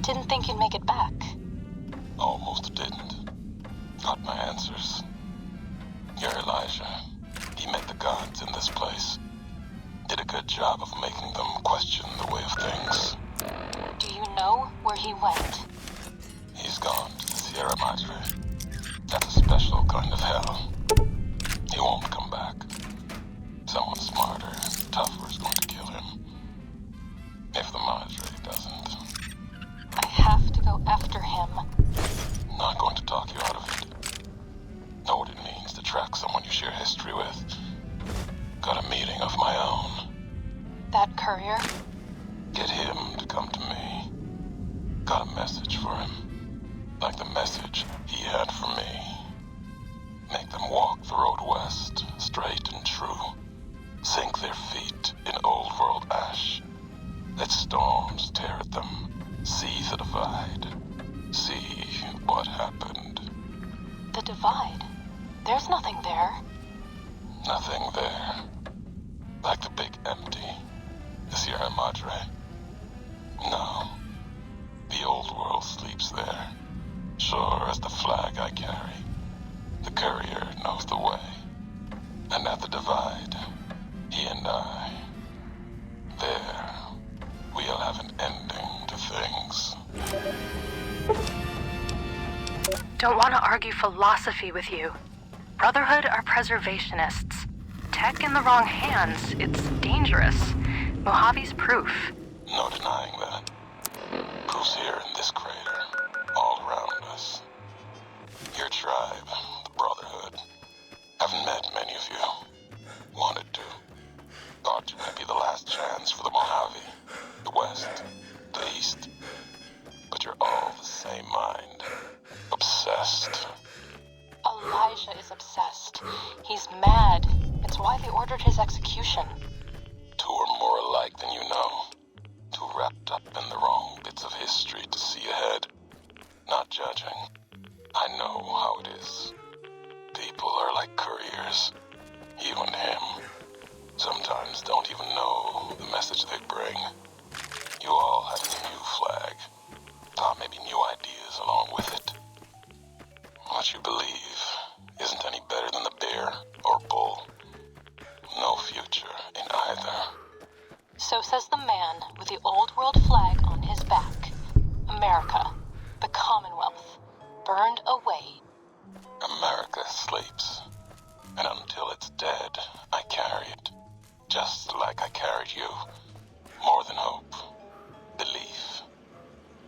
Didn't think you'd make it back. Almost didn't. Got my answers. You're Elijah. He met the gods in this place. Did a good job of making them question the way of things. Do you know where he went? He's gone to the Sierra Madre. That's a special kind of hell. He won't come back. Someone smarter, tougher is going to kill him. If the Madre doesn't. I have to go after him. Not going to talk you out of it. Know what it means to track someone you share history with. Got a meeting of my own. That courier? Get him to come to me. Got a message for him. Like the message he had for me. Make them walk the road west, straight and true. Sink their feet in old world ash. Let storms tear at them. See the divide. See what happened. The divide? There's nothing there. Nothing there. Like the big empty. The Sierra Madre. No. The old world sleeps there. Sure as the flag I carry. The courier knows the way. And at the divide, he and I, there, we'll have an ending to things. Don't want to argue philosophy with you. Brotherhood are preservationists. Tech in the wrong hands, it's dangerous. Mojave's proof. No denying that. Proof's here in this crater, all around us. Your tribe, the Brotherhood. Haven't met many of you. Wanted to. Thought you might be the last chance for the Mojave, the West, the East. But you're all the same mind. Obsessed. Elijah is obsessed. He's mad. It's why they ordered his execution. Two are more alike than you know. Too wrapped up in the wrong bits of history to see ahead. Not judging. I know how it is. People are like couriers. You and him. Sometimes don't even know the message they bring. You all have a new flag. Thought maybe new ideas along with it. What you believe isn't any better than the bear or bull. No future in either. So says the man with the old world flag on his back. America, the Commonwealth, burned away. America sleeps. And until it's dead, I carry it. Just like I carried you. More than hope. Belief.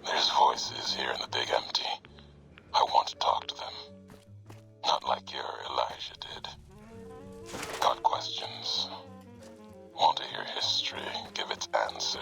There's voices here in the big empty. I want to talk to them. Not like your Elijah did. Got questions. Want to hear history give its answer.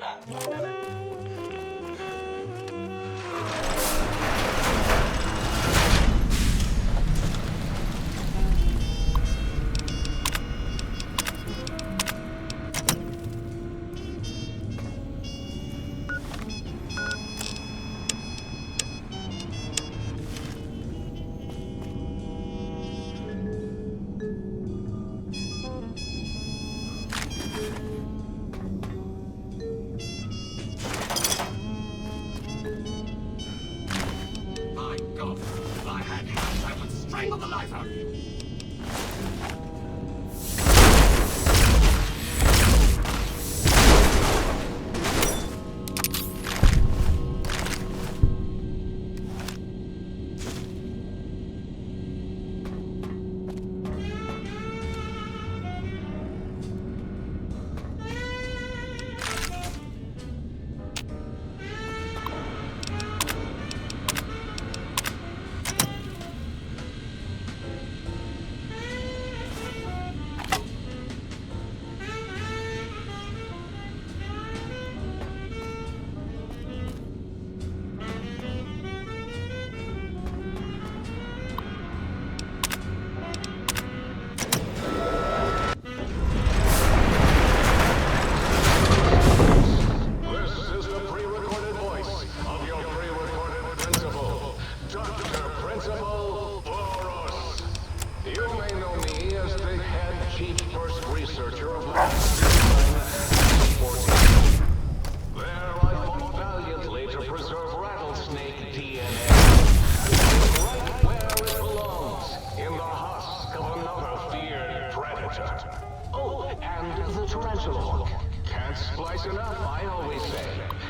stuff, I always say.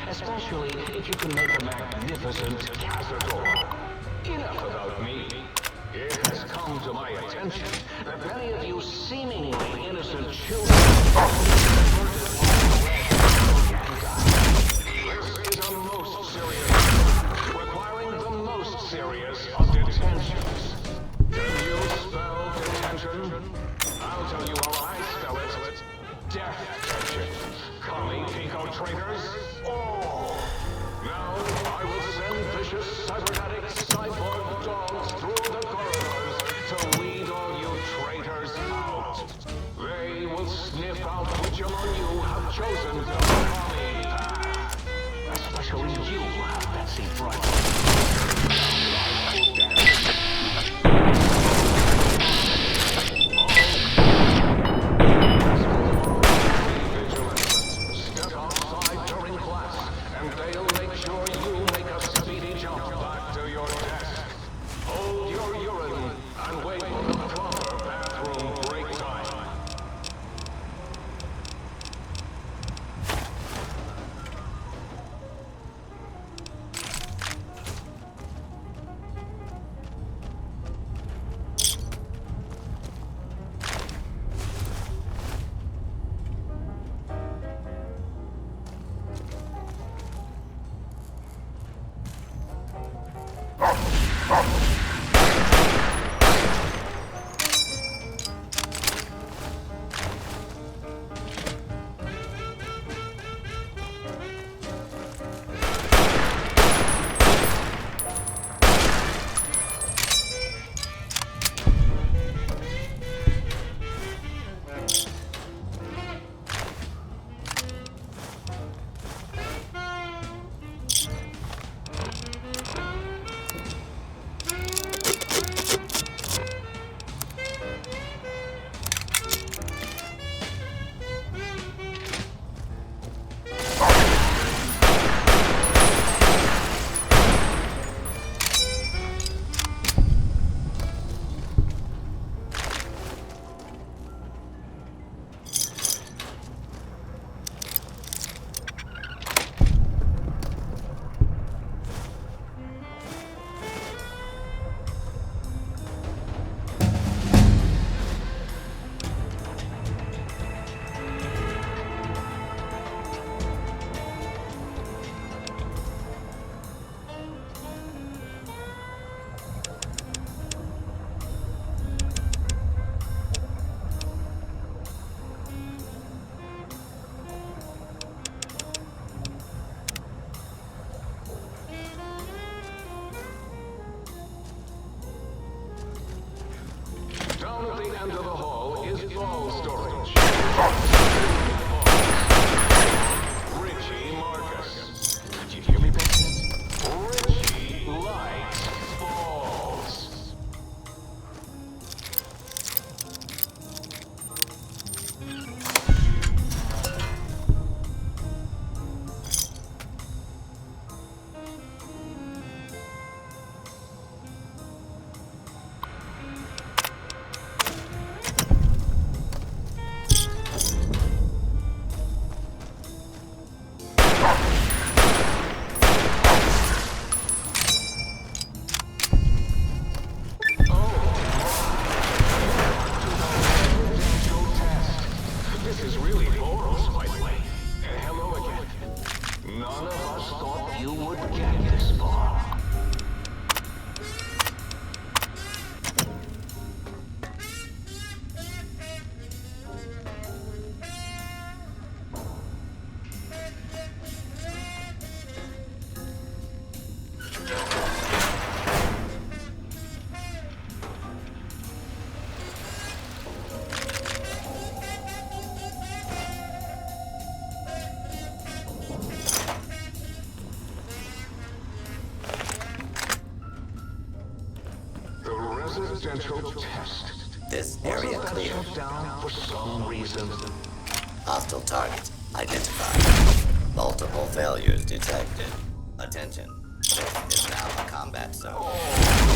Especially if you can make a magnificent cazador. Enough about me. It has come to my attention that many of you seemingly innocent children This is a most serious matter, requiring the most serious of detentions. Can you spell detention? I'll tell you how I spell it. Death tension. Commie Pico traitors. Oh! Now I will send vicious cybernetic cyborg dogs through the corridors to weed all you traitors out. They will sniff out which among you have chosen the commie path. Especially you, Betsy Bright. Step outside during class, and they'll make sure you make a speedy jump back to your desk. Hold your urine and wait for the proper bathroom break time. Down at the end of the hall is ball storage. Richie Marcus. Did you hear me, Betsy? Richie likes balls. None of us thought you would get this far. Residential test. This area clear. Down for some reason. Hostile target identified. Multiple failures detected. Attention. This is now a combat zone.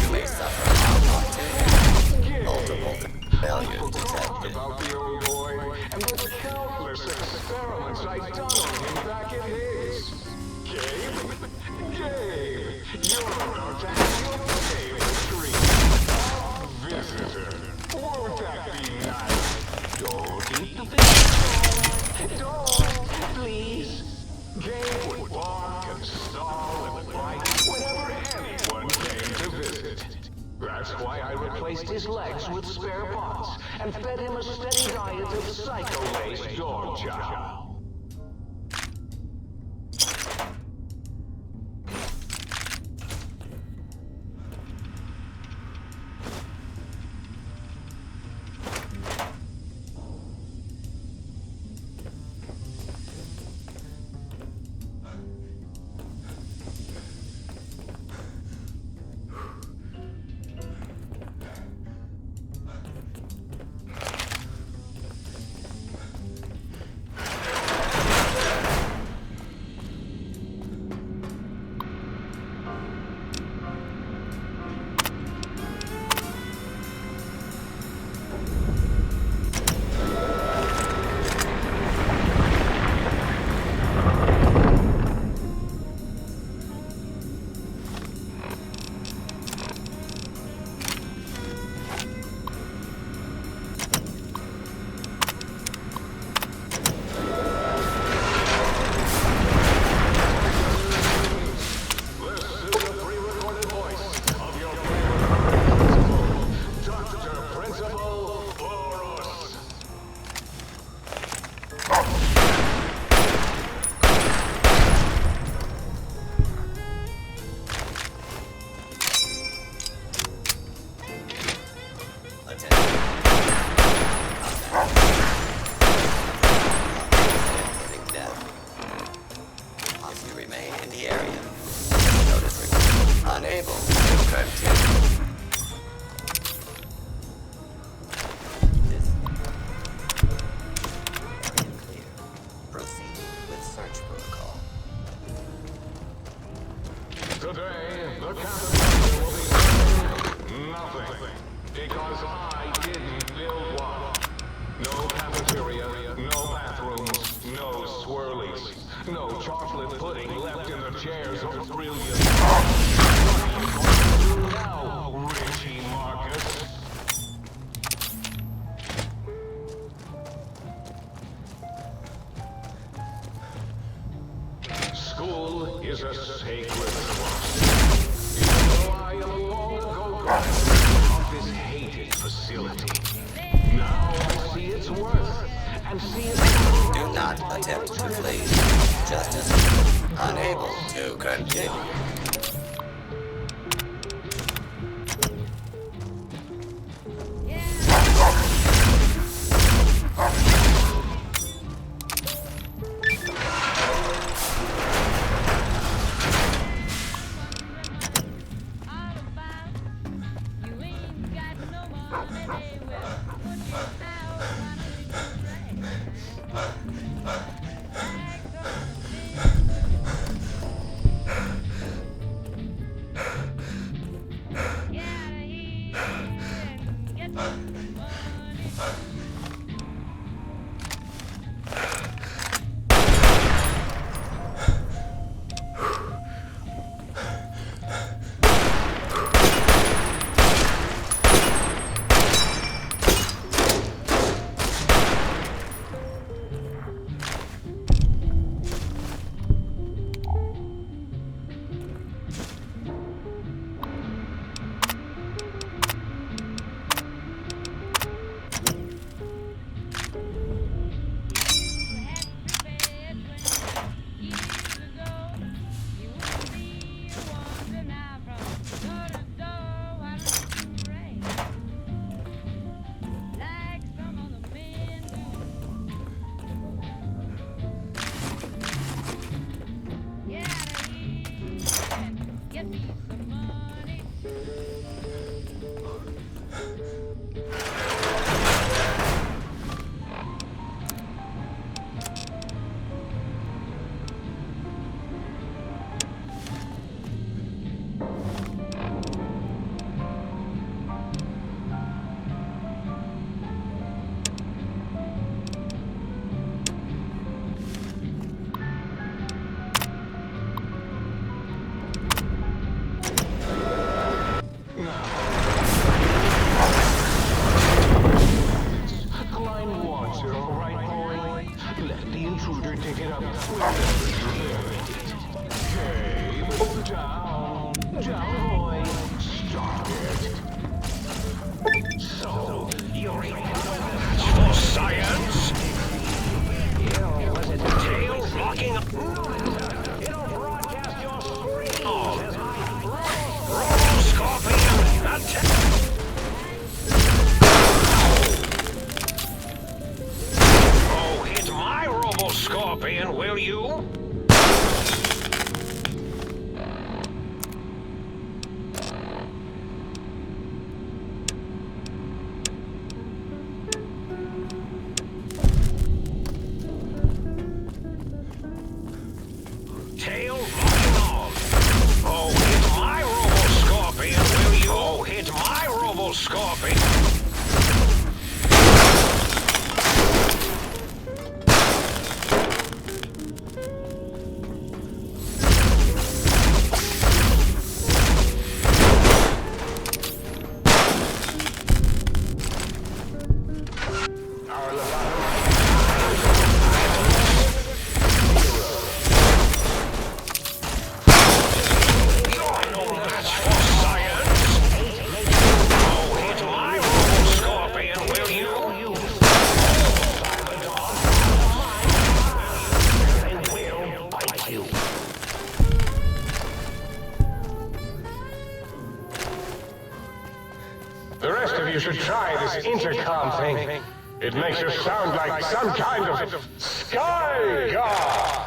You may suffer malfunctioning. Multiple failures detected. About the old boy and the countless experiments I've done on him and fed him a steady diet of psycho-laced dog chow. Today, the cafeteria will be serving nothing, because I didn't build one. No cafeteria, no bathrooms, no swirlies, no chocolate pudding left in the chairs of brilliant. What are you going to do now, Richie Marcus? School is a sacred trust. Even though I am a long ago graduate of this hated facility, now I see its worth and see its Do not attempt to flee. Justice unable to continue. locking. It'll broadcast your screams as my Robo-Scorpion attack. Oh, hit my Robo-Scorpion, will you? Tail locking on. Oh, hit my Robo-Scorpion, will you? Oh, hit my Robo-Scorpion. The rest of you should try this intercom thing. It makes you sound like some kind of sky god.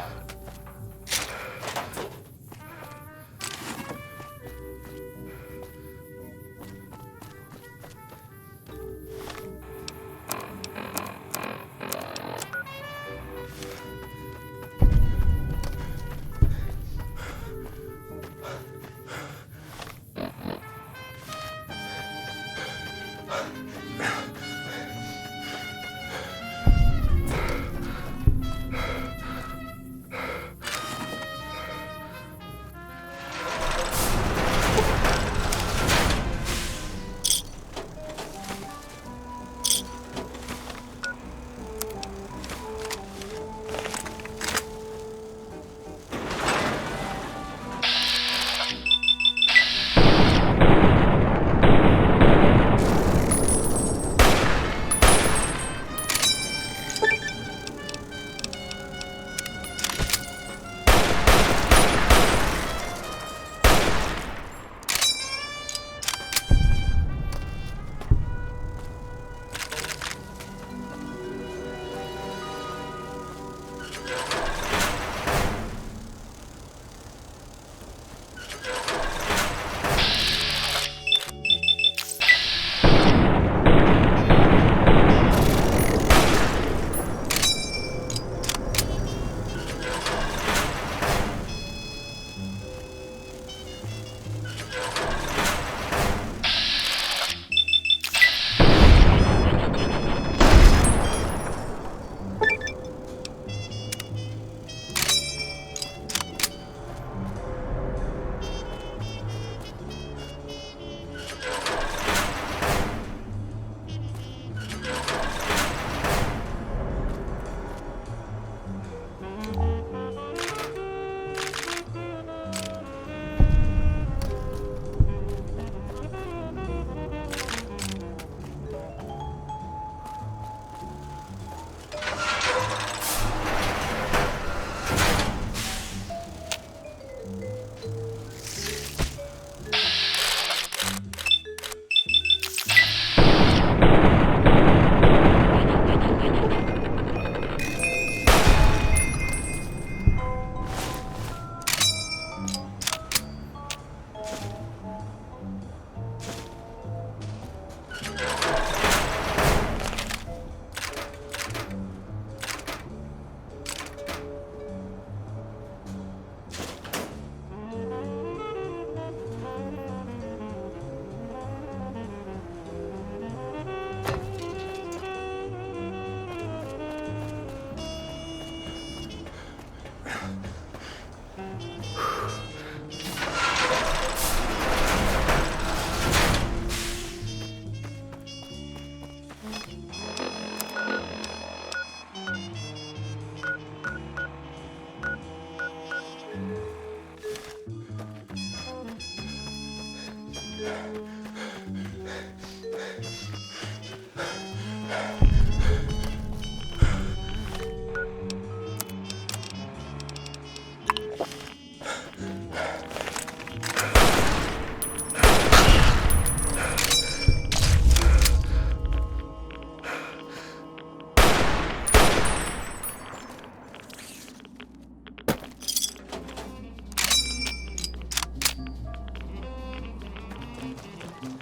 There is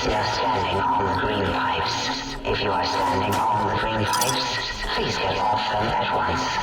no standing on the green pipes. If you are standing on the green pipes, please get off them at once.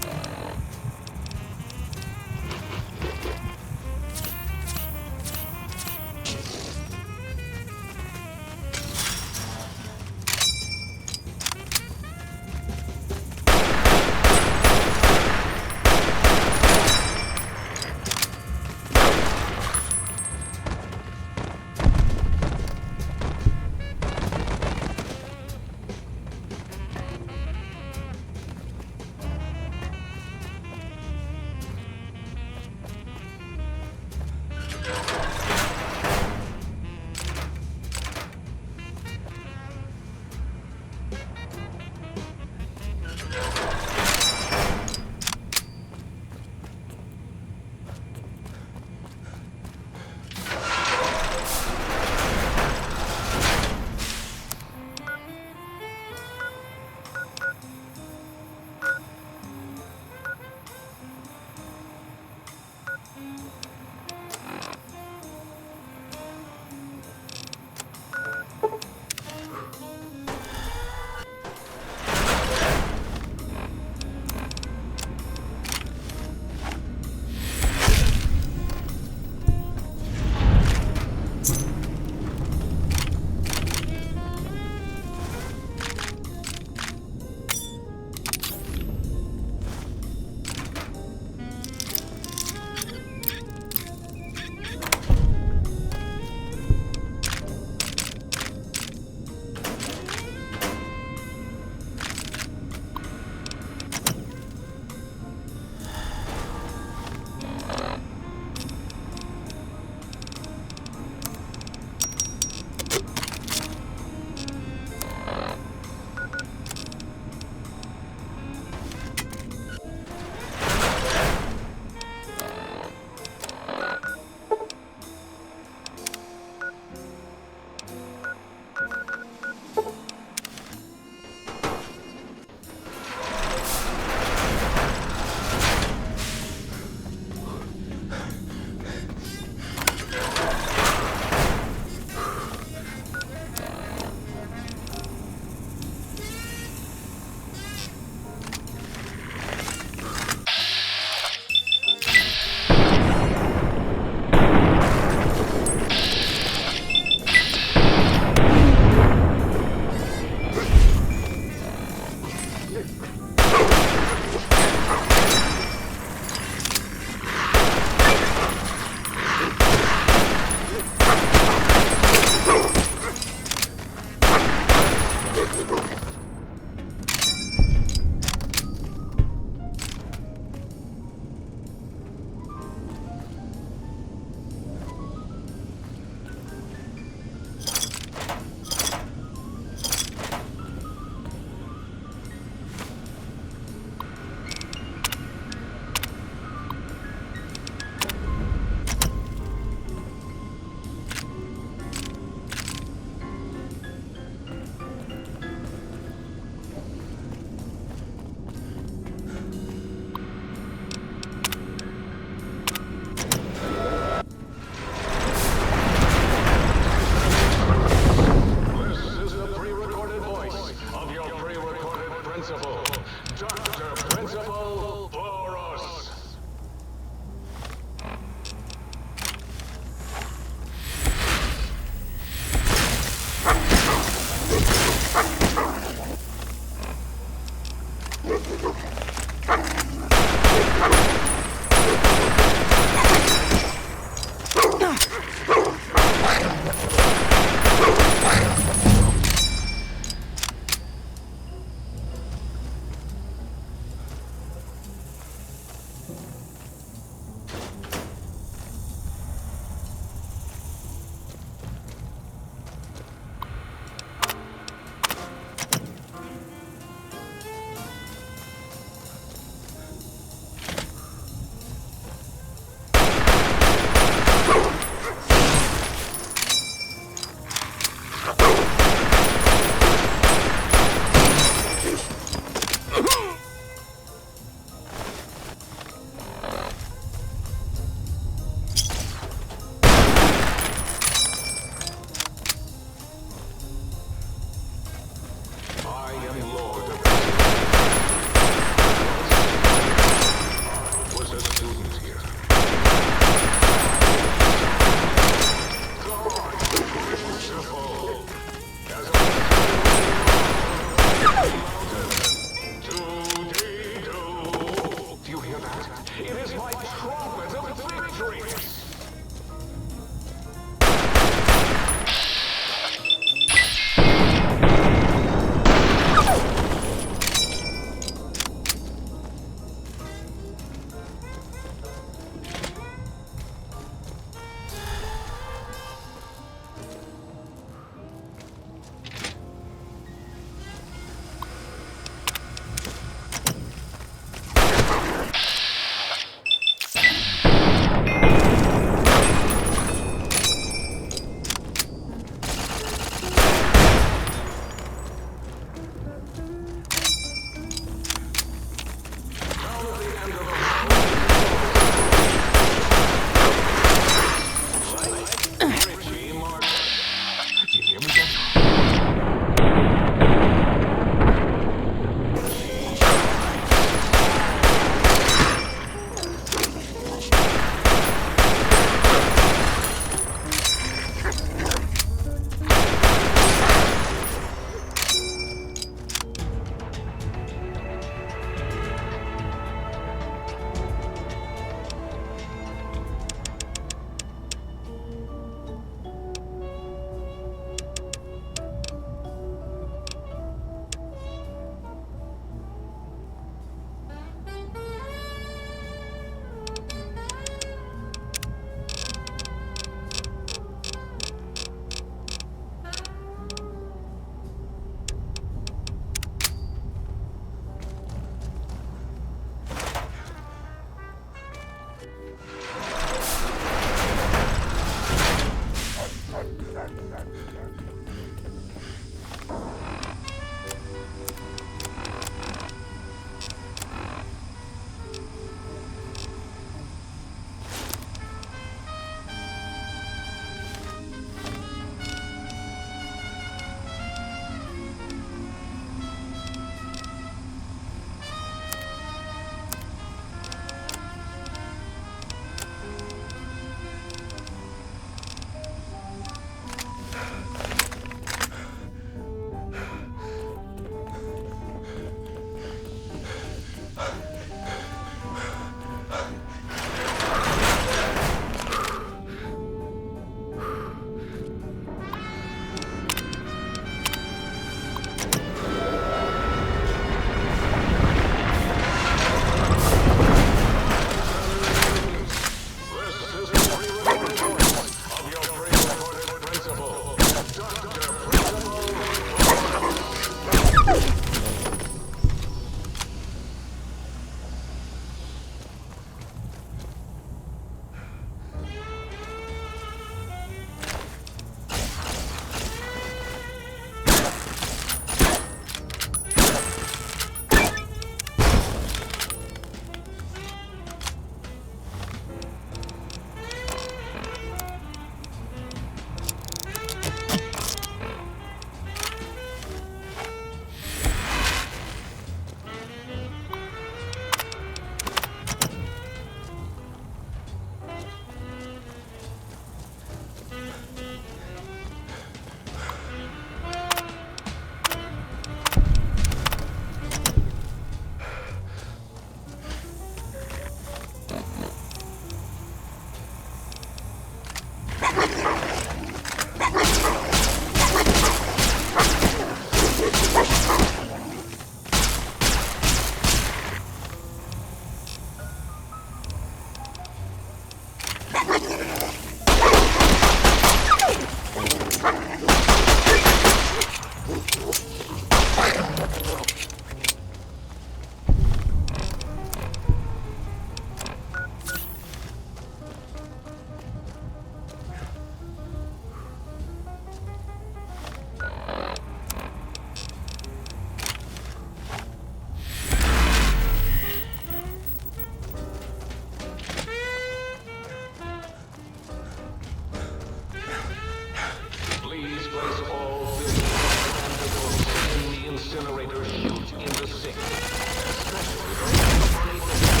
incinerators shoot into sync, especially those funny things.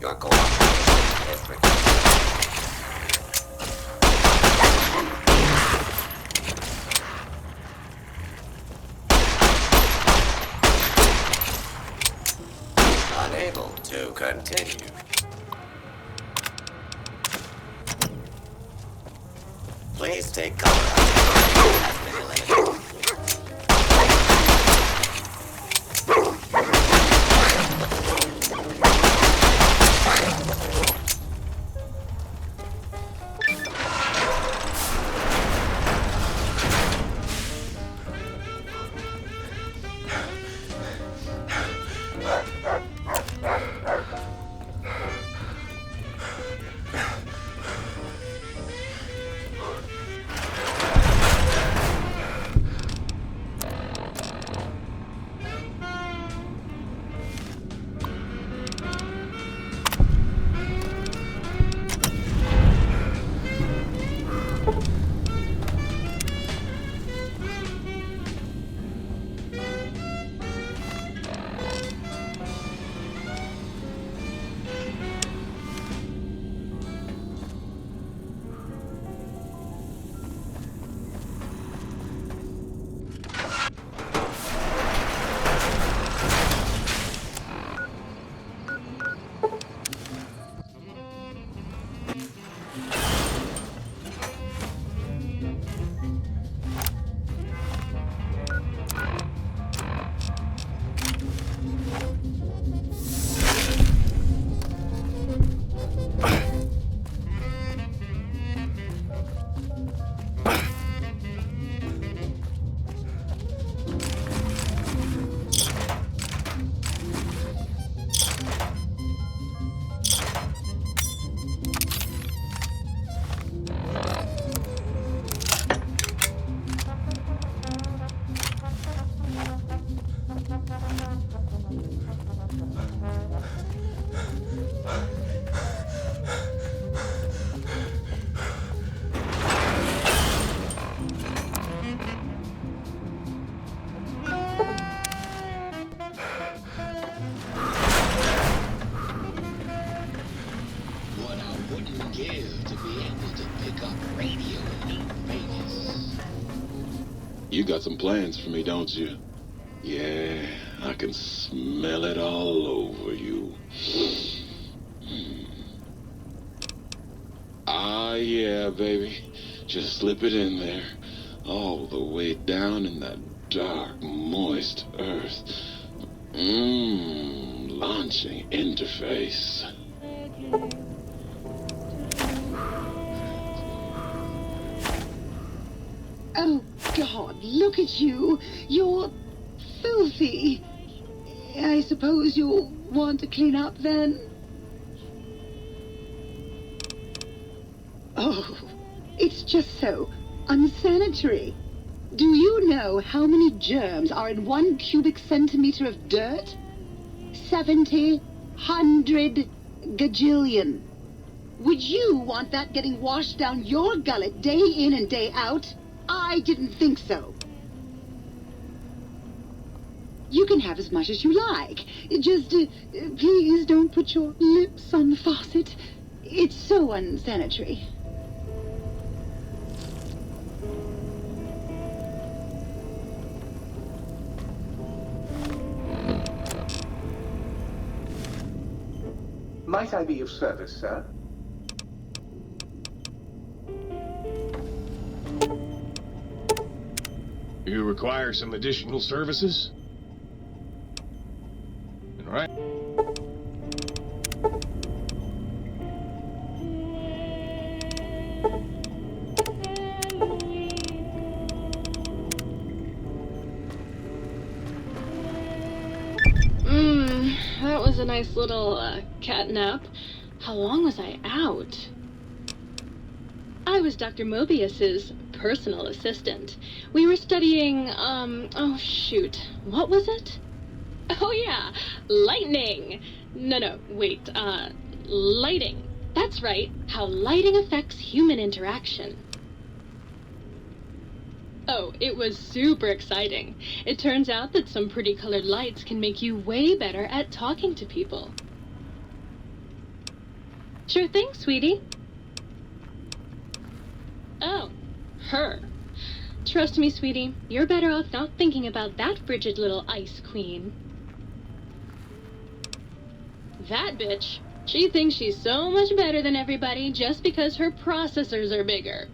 Your cooperation is required. Unable to continue. Please take cover until the has been eliminated. You got some plans for me, don't you? Yeah, I can smell it all over you. Ah, yeah, baby. Just slip it in there. All the way down in that dark, moist earth. Launching interface. Oh, God, look at you. You're filthy. I suppose you'll want to clean up then? Oh, it's just so unsanitary. Do you know how many germs are in 1 cubic centimeter of dirt? 70, 100 gajillion. Would you want that getting washed down your gullet day in and day out? I didn't think so. You can have as much as you like. Just, please don't put your lips on the faucet. It's so unsanitary. Might I be of service, sir? You require some additional services? All right. a nice little cat nap. How long was I out? I was Dr. Mobius's personal assistant. We were studying, oh shoot, what was it? Oh yeah, lightning! No, wait, lighting. That's right, how lighting affects human interaction. Oh, it was super exciting. It turns out that some pretty colored lights can make you way better at talking to people. Sure thing, sweetie. Oh, her. Trust me, sweetie, you're better off not thinking about that frigid little ice queen. That bitch. She thinks she's so much better than everybody just because her processors are bigger.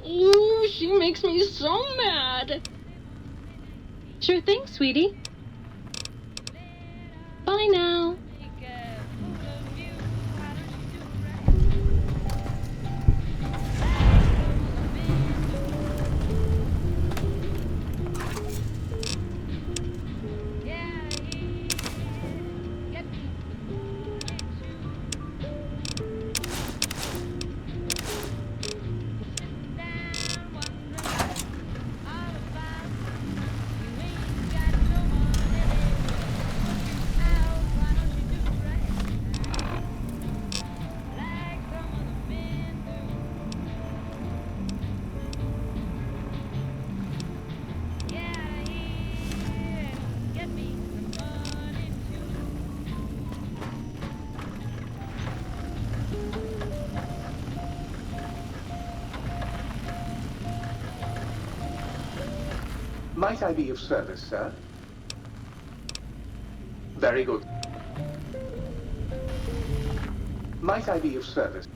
Ooh, she makes me so mad. Sure thing, sweetie. Bye now. Might I be of service, sir? Very good. Might I be of service?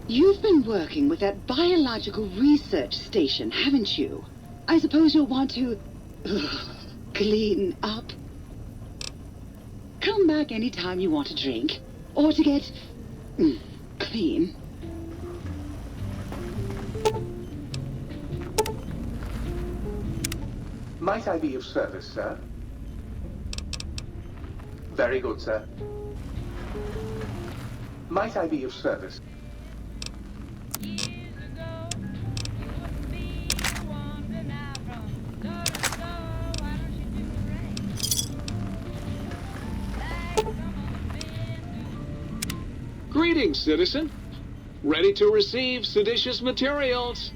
You've been working with that biological research station, haven't you? I suppose you'll want to clean up. Come back anytime you want a drink, or to get clean. Might I be of service, sir? Very good, sir. Might I be of service? Greetings, citizen. Ready to receive seditious materials.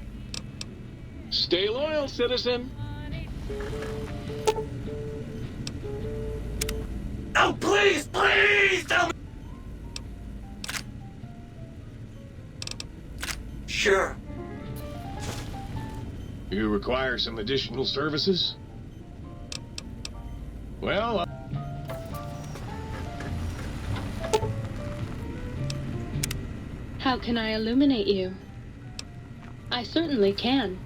Stay loyal, citizen. Oh, please, please, tell me! Sure. You require some additional services? Well, How can I illuminate you? I certainly can.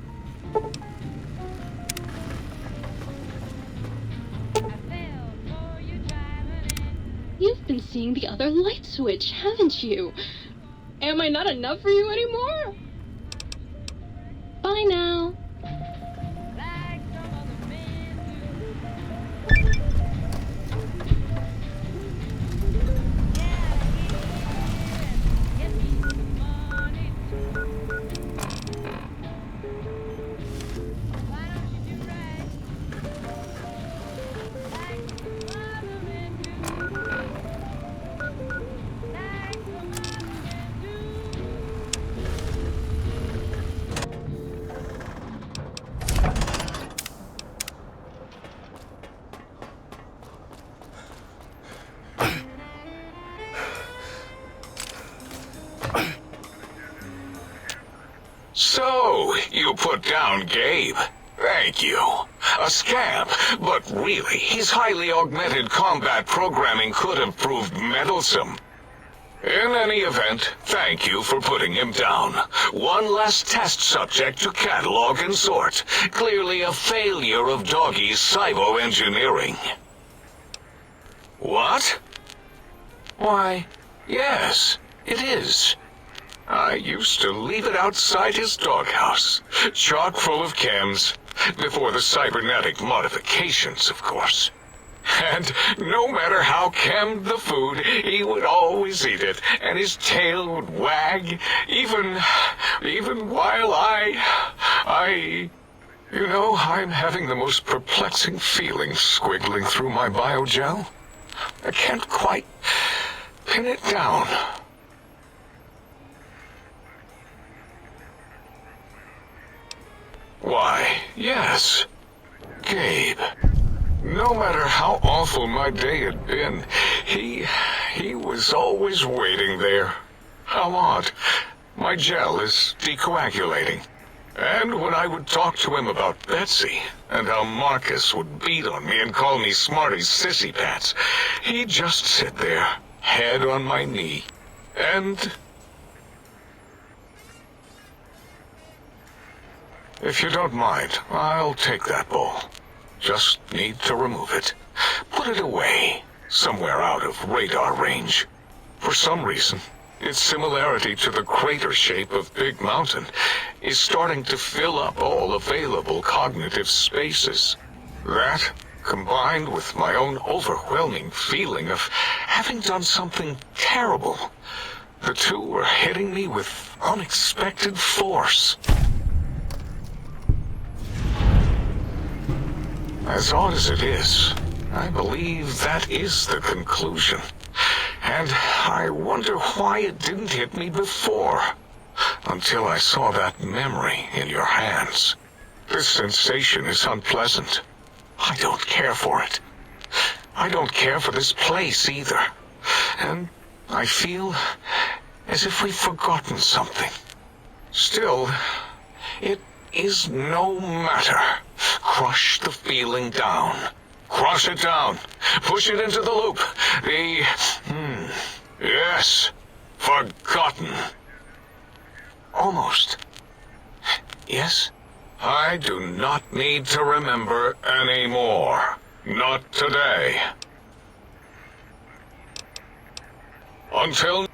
You've been seeing the other light switch, haven't you? Am I not enough for you anymore? Bye now. So, you put down Gabe. Thank you. A scamp, but really, his highly augmented combat programming could have proved meddlesome. In any event, thank you for putting him down. One less test subject to catalog and sort. Clearly a failure of Doggy's cybo-engineering. What? Why, yes, it is. I used to leave it outside his doghouse, chock full of chems, before the cybernetic modifications, of course. And no matter how chemmed the food, he would always eat it, and his tail would wag, even while you know, I'm having the most perplexing feeling squiggling through my biogel. I can't quite pin it down. Why, yes, Gabe. No matter how awful my day had been, he was always waiting there. How odd. My gel is decoagulating. And when I would talk to him about Betsy, and how Marcus would beat on me and call me Smarty's sissy pants, he'd just sit there, head on my knee, and... If you don't mind, I'll take that bowl. Just need to remove it. Put it away, somewhere out of radar range. For some reason, its similarity to the crater shape of Big Mountain is starting to fill up all available cognitive spaces. That, combined with my own overwhelming feeling of having done something terrible, the two are hitting me with unexpected force. As odd as it is, I believe that is the conclusion. And I wonder why it didn't hit me before, until I saw that memory in your hands. This sensation is unpleasant. I don't care for it. I don't care for this place either. And I feel as if we've forgotten something. Still, it is no matter. Crush the feeling down. Crush it down. Push it into the loop. Yes. Forgotten. Almost. Yes? I do not need to remember anymore. Not today. Until...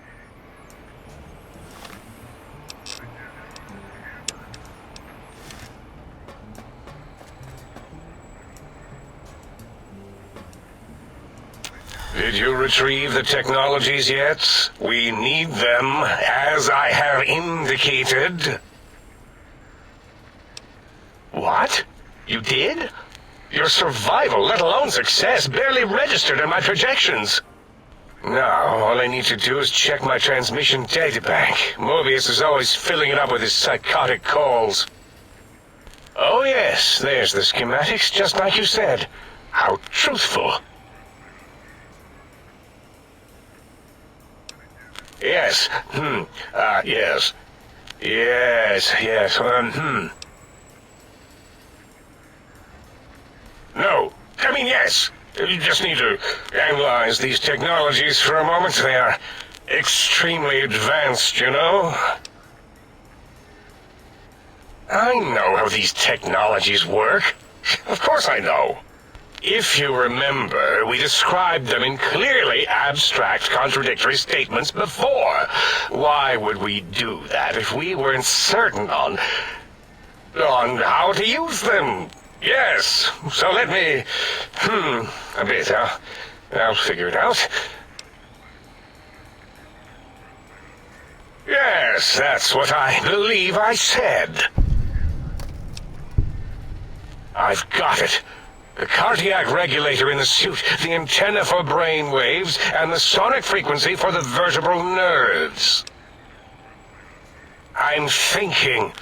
Did you retrieve the technologies yet? We need them, as I have indicated. What? You did? Your survival, let alone success, barely registered in my projections. Now, all I need to do is check my transmission databank. Mobius is always filling it up with his psychotic calls. Oh yes, there's the schematics, just like you said. How truthful. Yes. Yes. Yes. No. I mean, yes. You just need to analyze these technologies for a moment. They are extremely advanced, you know? I know how these technologies work. Of course I know. If you remember, we described them in clearly abstract, contradictory statements before. Why would we do that if we weren't certain on how to use them? Yes, so let me... a bit. I'll figure it out. Yes, that's what I believe I said. I've got it. The cardiac regulator in the suit, the antenna for brain waves, and the sonic frequency for the vertebral nerves. I'm thinking.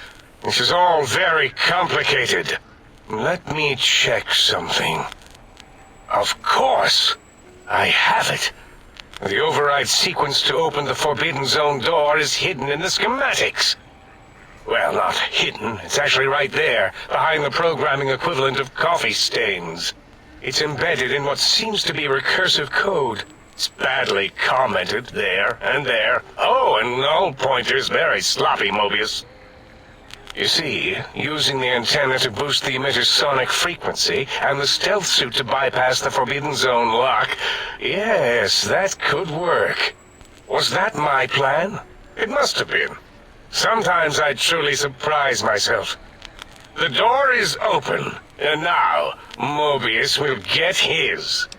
This is all very complicated. Let me check something. Of course, I have it. The override sequence to open the Forbidden Zone door is hidden in the schematics. Well, not hidden. It's actually right there, behind the programming equivalent of coffee stains. It's embedded in what seems to be recursive code. It's badly commented there and there. Oh, and null pointers very sloppy, Mobius. You see, using the antenna to boost the emitter's sonic frequency, and the stealth suit to bypass the Forbidden Zone lock, yes, that could work. Was that my plan? It must have been. Sometimes I truly surprise myself. The door is open, and now Mobius will get his.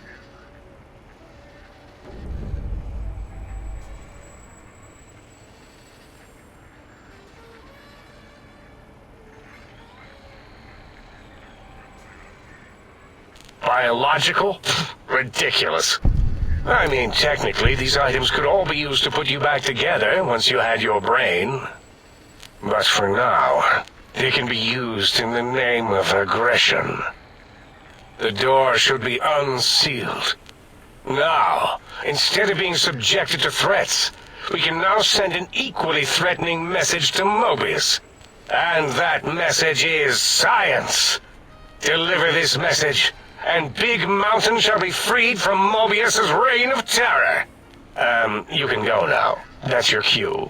Biological? Ridiculous. I mean, technically, these items could all be used to put you back together once you had your brain. But for now, they can be used in the name of aggression. The door should be unsealed. Now, instead of being subjected to threats, we can now send an equally threatening message to Mobius. And that message is science. Deliver this message, and Big Mountain shall be freed from Mobius's reign of terror. You can go now. That's your cue.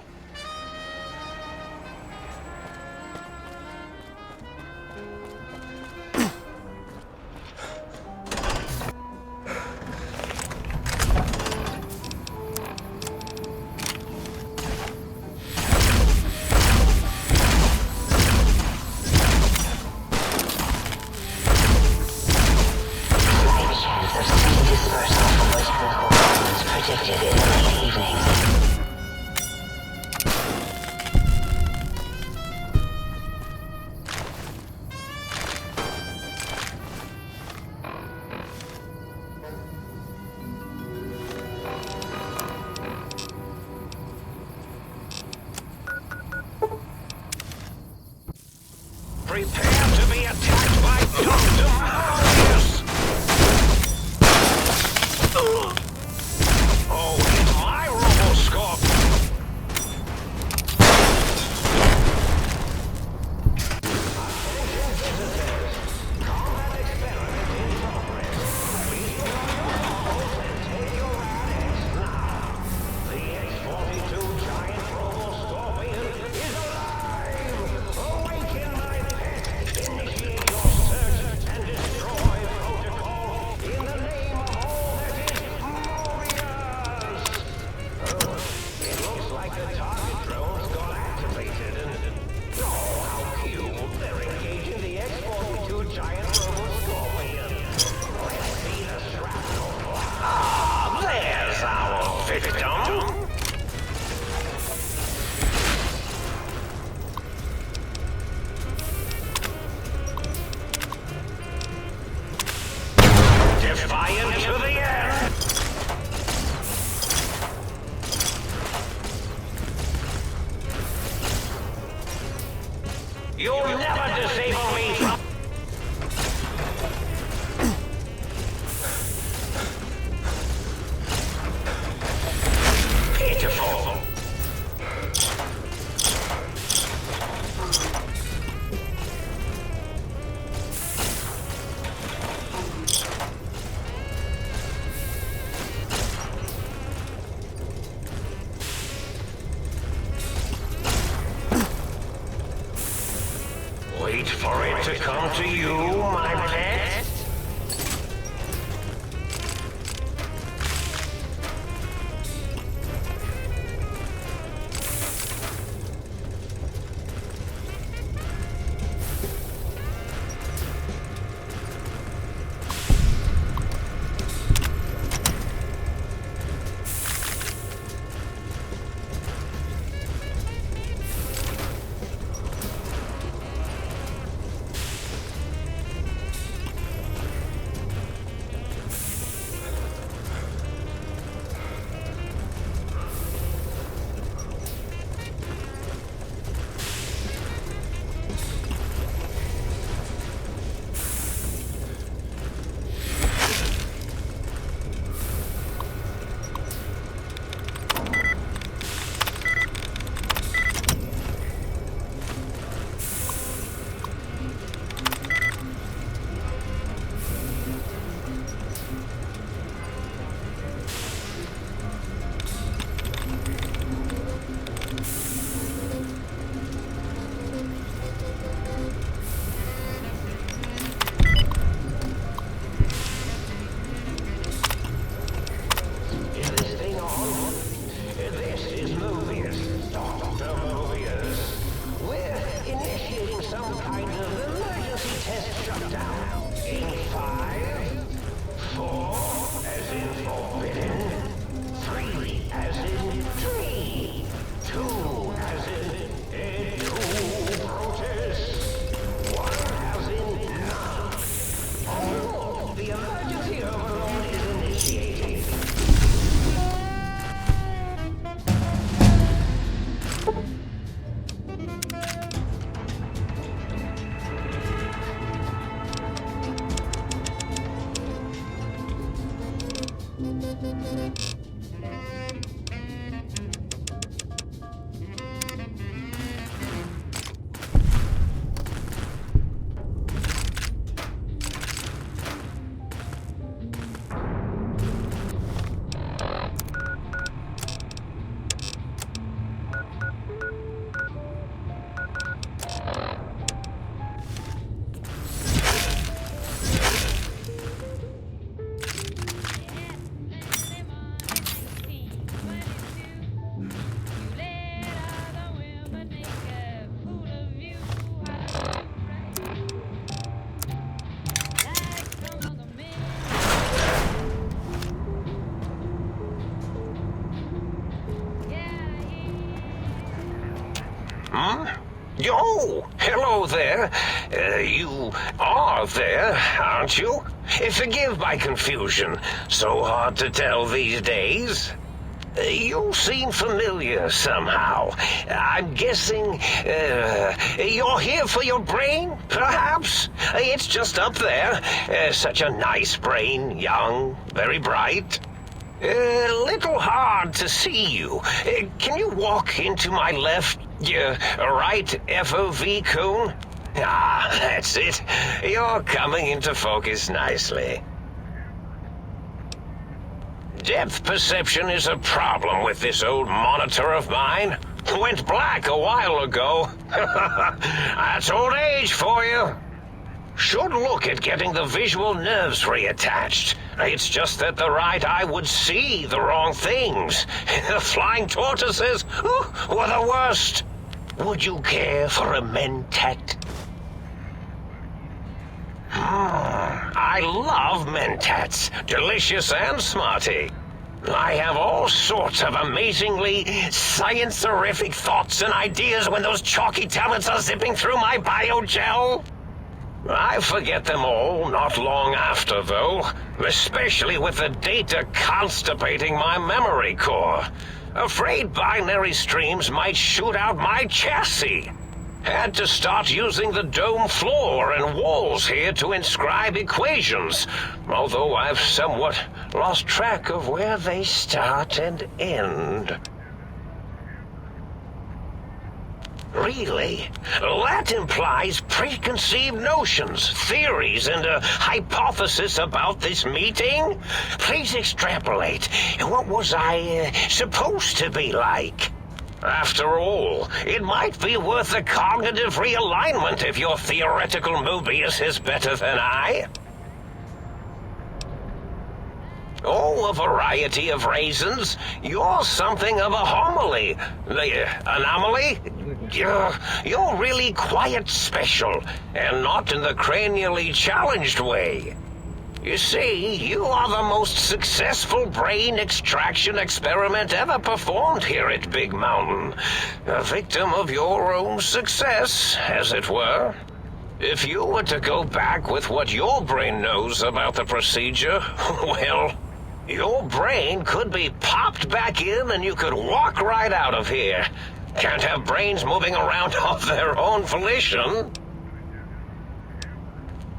Predicted in the late evening. it to come to you, my pet? Oh, hello there. You are there, aren't you? Forgive my confusion. So hard to tell these days. You seem familiar somehow. I'm guessing you're here for your brain, perhaps? It's just up there. Such a nice brain, young, very bright. Little hard to see you. Can you walk into my left, right FOV cone? Ah, that's it. You're coming into focus nicely. Depth perception is a problem with this old monitor of mine. Went black a while ago. That's old age for you. Should look at getting the visual nerves reattached. It's just that the right eye would see the wrong things. The flying tortoises were the worst. Would you care for a mentat? I love mentats. Delicious and smarty. I have all sorts of amazingly science-terrific thoughts and ideas when those chalky tablets are zipping through my biogel. I forget them all not long after, though, especially with the data constipating my memory core. Afraid binary streams might shoot out my chassis. Had to start using the dome floor and walls here to inscribe equations, although I've somewhat lost track of where they start and end. Really? That implies preconceived notions, theories, and a hypothesis about this meeting? Please extrapolate. What was I supposed to be like? After all, it might be worth a cognitive realignment if your theoretical Mobius is better than I. Oh, a variety of raisins. You're something of a homily. Anomaly? You're really quite special, and not in the cranially challenged way. You see, you are the most successful brain extraction experiment ever performed here at Big Mountain. A victim of your own success, as it were. If you were to go back with what your brain knows about the procedure, well, your brain could be popped back in and you could walk right out of here. Can't have brains moving around of their own volition.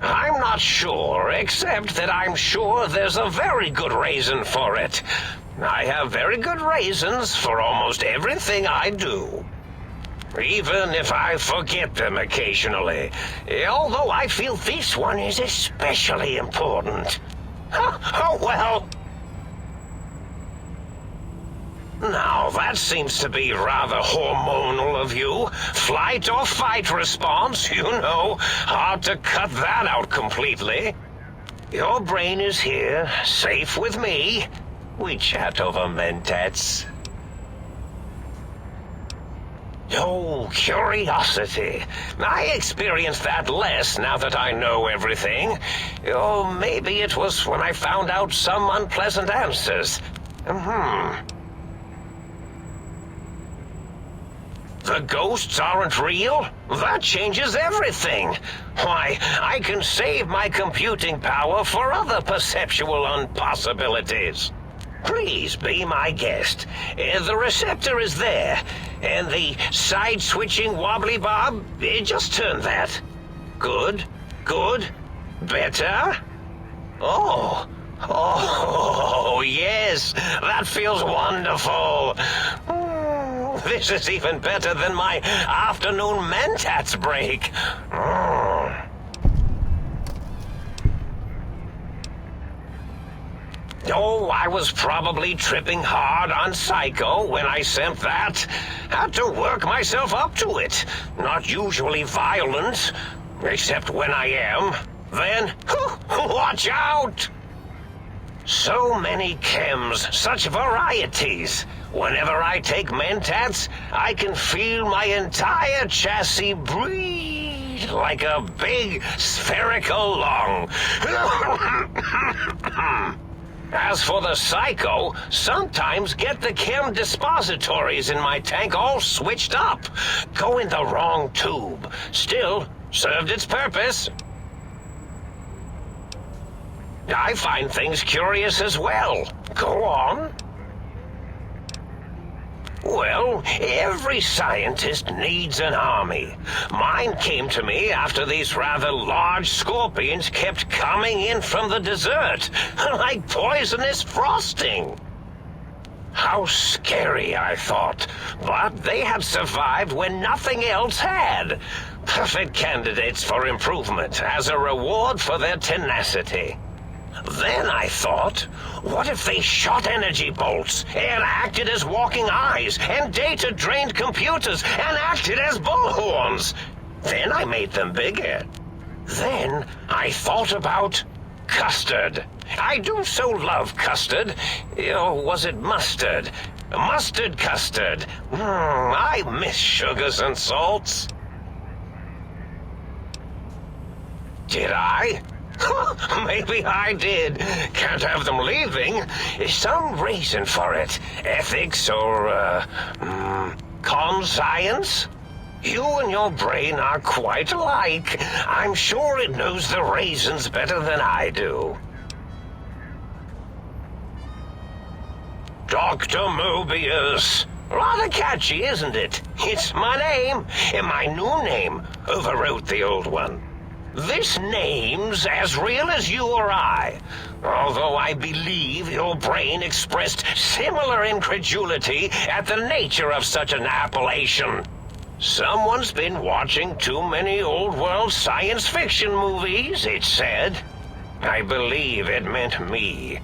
I'm not sure, except that I'm sure there's a very good reason for it. I have very good reasons for almost everything I do. Even if I forget them occasionally. Although I feel this one is especially important. Oh, well. Now, that seems to be rather hormonal of you. Flight or fight response, you know. Hard to cut that out completely. Your brain is here, safe with me. We chat over mentats. Oh, curiosity. I experience that less now that I know everything. Oh, maybe it was when I found out some unpleasant answers. The ghosts aren't real? That changes everything. Why, I can save my computing power for other perceptual impossibilities. Please be my guest. The receptor is there, and the side-switching wobbly bob, just turn that. Good, good, better. Oh, yes, that feels wonderful. This is even better than my afternoon mentats break. Oh, I was probably tripping hard on Psycho when I sent that. Had to work myself up to it. Not usually violent, except when I am. Then, watch out! So many chems, such varieties. Whenever I take mentats, I can feel my entire chassis breathe like a big spherical lung. As for the Psycho, sometimes get the chem dispositories in my tank all switched up. Go in the wrong tube. Still, served its purpose. I find things curious as well. Go on. Well, every scientist needs an army. Mine came to me after these rather large scorpions kept coming in from the desert, like poisonous frosting. How scary, I thought, but they had survived when nothing else had. Perfect candidates for improvement as a reward for their tenacity. Then I thought, what if they shot energy bolts and acted as walking eyes and data-drained computers and acted as bullhorns? Then I made them bigger. Then I thought about custard. I do so love custard. Or was it mustard? Mustard custard. I miss sugars and salts. Did I? Maybe I did. Can't have them leaving. Some reason for it. Ethics or, conscience? You and your brain are quite alike. I'm sure it knows the reasons better than I do. Dr. Mobius. Rather catchy, isn't it? It's my name, and my new name overwrote the old one. This name's as real as you or I, although I believe your brain expressed similar incredulity at the nature of such an appellation. Someone's been watching too many old-world science fiction movies, it said. I believe it meant me.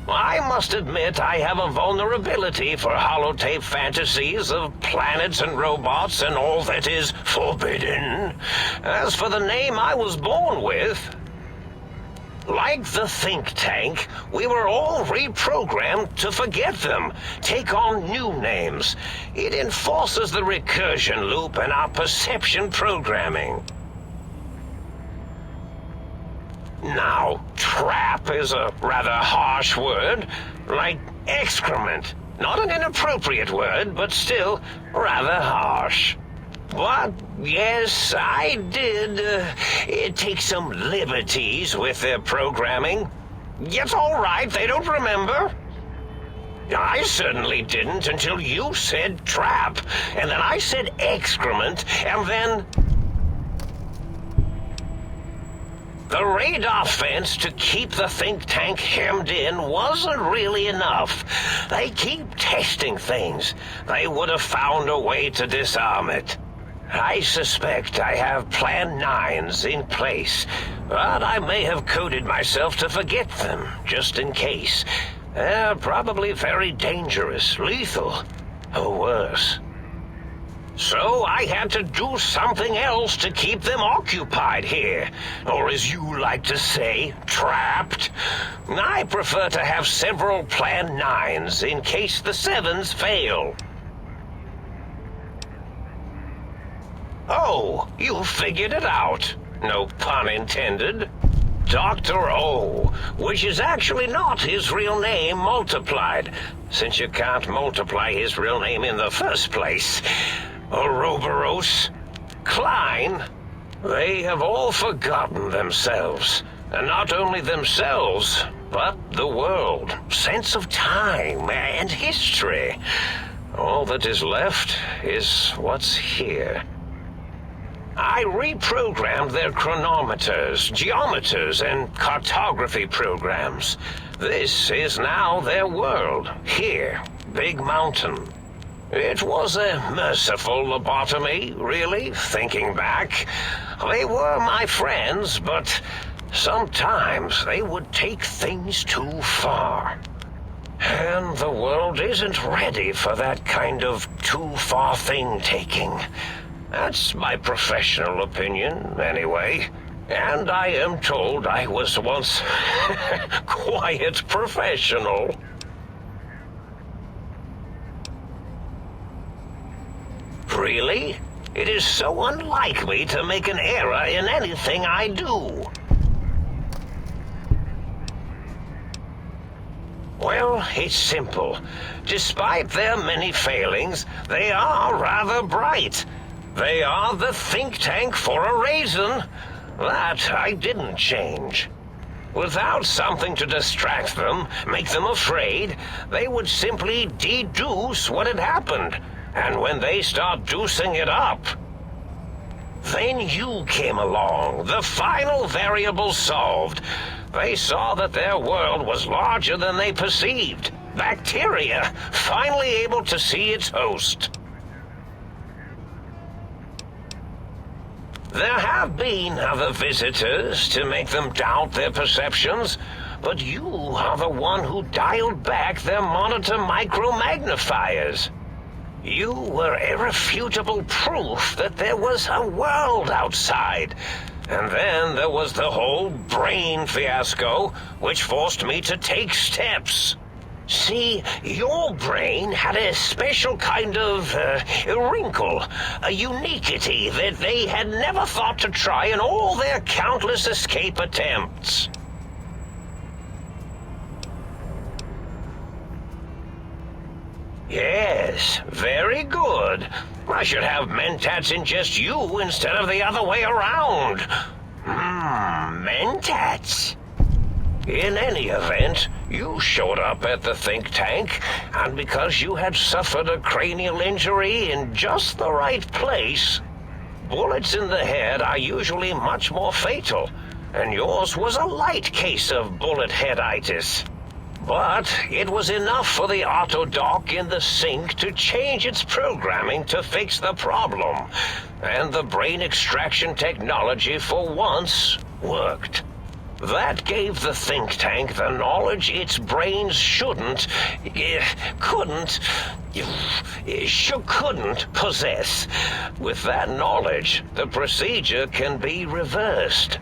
I must admit I have a vulnerability for holotape fantasies of planets and robots and all that is forbidden. As for the name I was born with, like the think tank, we were all reprogrammed to forget them, take on new names. It enforces the recursion loop in our perception programming. Now, trap is a rather harsh word, like excrement. Not an inappropriate word, but still rather harsh. But, yes, I did take some liberties with their programming. It's all right, they don't remember. I certainly didn't until you said trap, and then I said excrement, and then... The radar fence to keep the think tank hemmed in wasn't really enough. They keep testing things. They would have found a way to disarm it. I suspect I have Plan 9s in place, but I may have coded myself to forget them, just in case. They're probably very dangerous, lethal, or worse. So I had to do something else to keep them occupied here, or as you like to say, trapped. I prefer to have several Plan 9s in case the 7s fail. Oh, you figured it out. No pun intended. Dr. O, which is actually not his real name multiplied, since you can't multiply his real name in the first place. Ouroboros, Klein, they have all forgotten themselves. And not only themselves, but the world, sense of time and history. All that is left is what's here. I reprogrammed their chronometers, geometers, and cartography programs. This is now their world, here, Big Mountain. It was a merciful lobotomy, really, thinking back. They were my friends, but sometimes they would take things too far. And the world isn't ready for that kind of too-far thing-taking. That's my professional opinion, anyway. And I am told I was once quite professional. Really? It is so unlike me to make an error in anything I do. Well, it's simple. Despite their many failings, they are rather bright. They are the think tank for a reason. That I didn't change. Without something to distract them, make them afraid, they would simply deduce what had happened. And when they start deucing it up, then you came along, the final variable solved. They saw that their world was larger than they perceived. Bacteria, finally able to see its host. There have been other visitors to make them doubt their perceptions, but you are the one who dialed back their monitor micromagnifiers. You were irrefutable proof that there was a world outside. And then there was the whole brain fiasco, which forced me to take steps. See, your brain had a special kind of wrinkle, a uniquity that they had never thought to try in all their countless escape attempts. Yes, very good. I should have mentats ingest you instead of the other way around. Mentats. In any event, you showed up at the think tank, and because you had suffered a cranial injury in just the right place, bullets in the head are usually much more fatal, and yours was a light case of bullet headitis. But it was enough for the autodoc in the sink to change its programming to fix the problem, and the brain extraction technology for once worked. That gave the think tank the knowledge its brains couldn't possess. With that knowledge, the procedure can be reversed.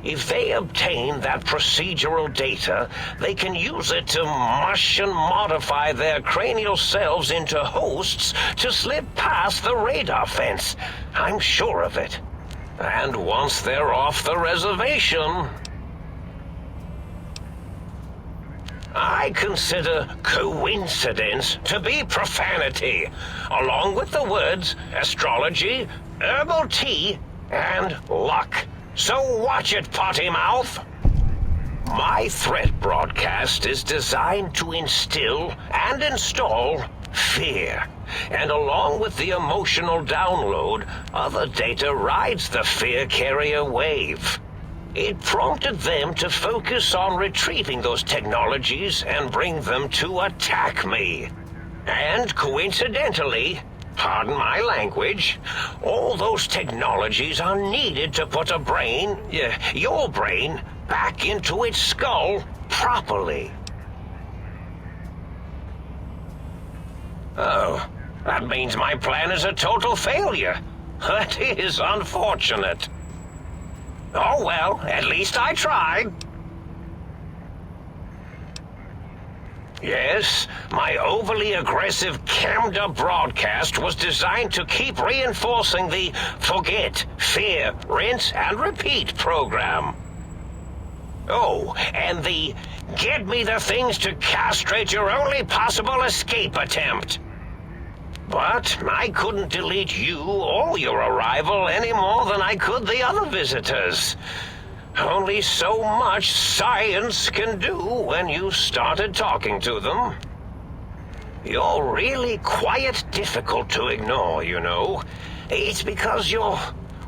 If they obtain that procedural data, they can use it to mush and modify their cranial selves into hosts to slip past the radar fence. I'm sure of it. And once they're off the reservation, I consider coincidence to be profanity, along with the words astrology, herbal tea, and luck. So watch it, potty mouth. My threat broadcast is designed to instill and install fear. And along with the emotional download, other data rides the fear carrier wave. It prompted them to focus on retrieving those technologies and bring them to attack me. And coincidentally, pardon my language, all those technologies are needed to put a brain, your brain, back into its skull properly. Oh, that means my plan is a total failure. That is unfortunate. Oh well, at least I tried. Yes, my overly aggressive cammed-up broadcast was designed to keep reinforcing the forget, fear, rinse, and repeat program. Oh, and the get me the things to castrate your only possible escape attempt. But I couldn't delete you or your arrival any more than I could the other visitors. Only so much science can do when you started talking to them. You're really quite difficult to ignore, you know. It's because you're,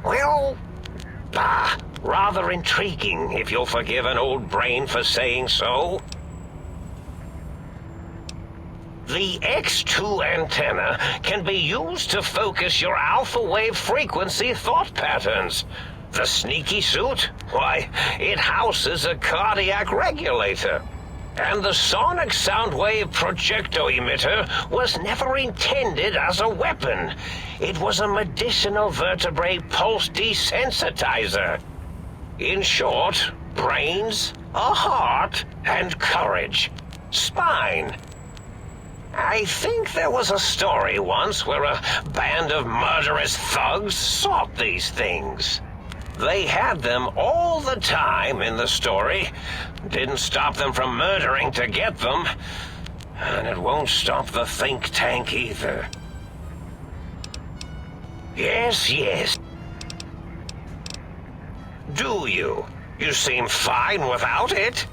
well, rather intriguing, if you'll forgive an old brain for saying so. The X2 antenna can be used to focus your alpha wave frequency thought patterns. The sneaky suit? Why, it houses a cardiac regulator. And the sonic sound wave projecto emitter was never intended as a weapon. It was a medicinal vertebrae pulse desensitizer. In short, brains, a heart, and courage. Spine. I think there was a story once where a band of murderous thugs sought these things. They had them all the time in the story. Didn't stop them from murdering to get them. And it won't stop the think tank either. Yes. Do you? You seem fine without it.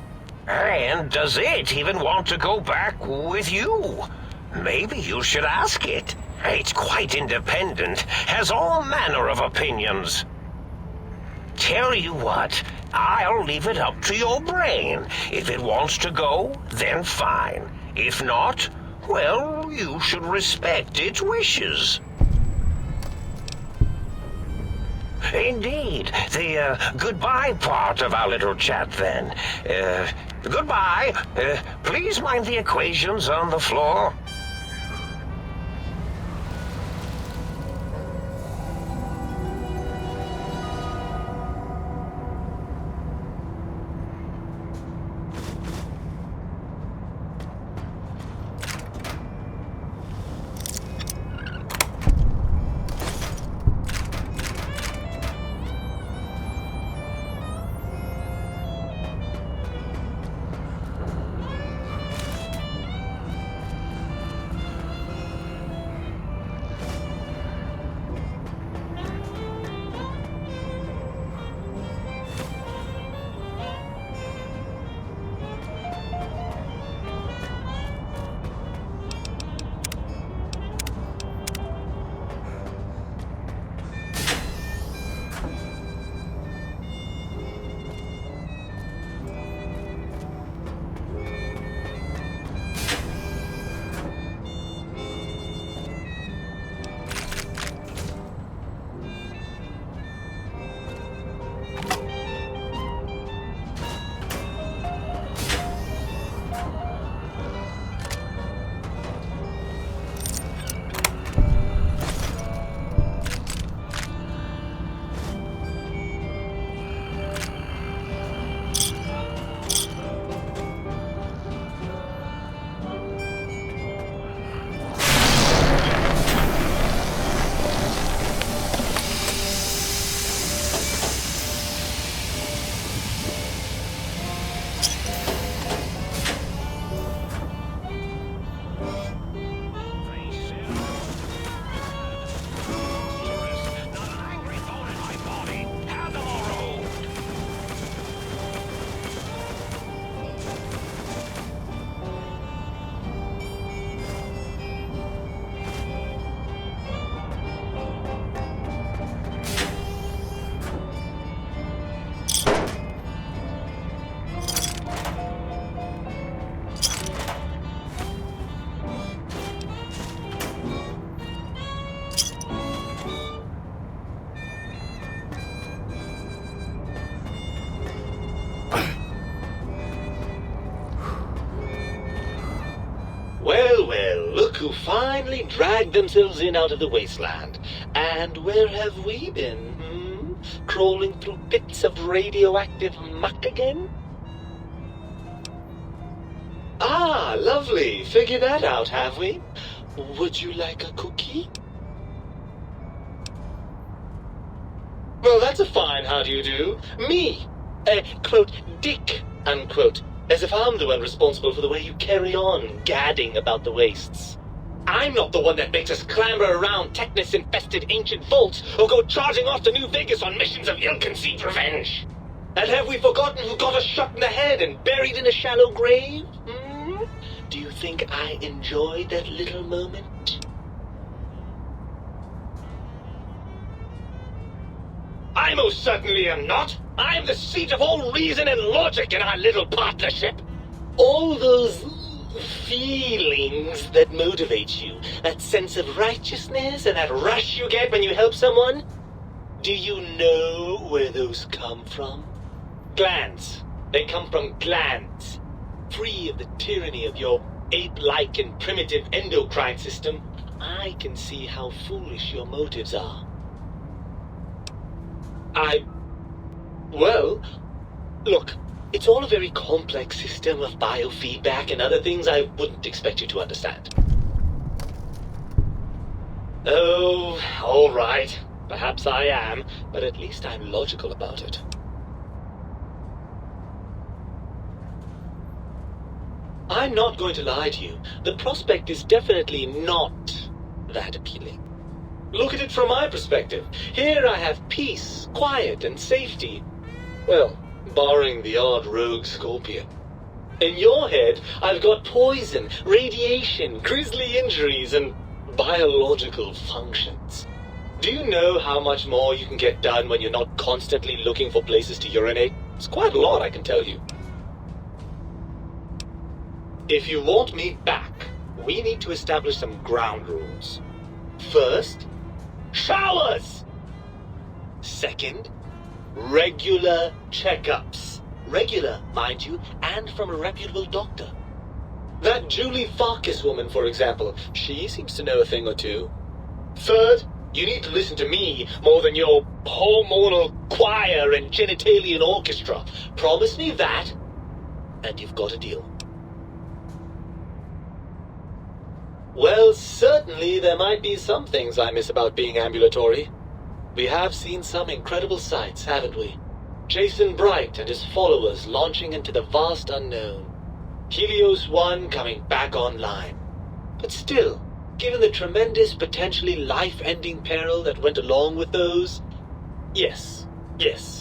And does it even want to go back with you? Maybe you should ask it. It's quite independent, has all manner of opinions. Tell you what, I'll leave it up to your brain. If it wants to go, then fine. If not, well, you should respect its wishes. Indeed. The goodbye part of our little chat, then. Goodbye. Please mind the equations on the floor. Well, well, look who finally dragged themselves in out of the wasteland. And where have we been, Crawling through bits of radioactive muck again? Ah, lovely. Figured that out, have we? Would you like a cookie? Well, that's a fine how do you do. Me, quote, dick, unquote. As if I'm the one responsible for the way you carry on gadding about the wastes. I'm not the one that makes us clamber around Technus-infested ancient vaults or go charging off to New Vegas on missions of ill-conceived revenge. And have we forgotten who got us shot in the head and buried in a shallow grave? Do you think I enjoyed that little moment? I most certainly am not. I'm the seat of all reason and logic in our little partnership. All those feelings that motivate you, that sense of righteousness and that rush you get when you help someone, do you know where those come from? Glands. They come from glands. Free of the tyranny of your ape-like and primitive endocrine system, I can see how foolish your motives are. Well, look, it's all a very complex system of biofeedback and other things I wouldn't expect you to understand. Oh, all right. Perhaps I am, but at least I'm logical about it. I'm not going to lie to you. The prospect is definitely not that appealing. Look at it from my perspective. Here I have peace, quiet, and safety. Well, barring the odd rogue scorpion. In your head, I've got poison, radiation, grisly injuries, and biological functions. Do you know how much more you can get done when you're not constantly looking for places to urinate? It's quite a lot, I can tell you. If you want me back, we need to establish some ground rules. First, showers! Second, regular checkups. Regular, mind you, and from a reputable doctor. That Julie Farkas woman, for example, she seems to know a thing or two. Third, you need to listen to me more than your hormonal choir and genitalian orchestra. Promise me that, and you've got a deal. Well, certainly there might be some things I miss about being ambulatory. We have seen some incredible sights, haven't we? Jason Bright and his followers launching into the vast unknown. Helios 1 coming back online. But still, given the tremendous, potentially life-ending peril that went along with those, yes,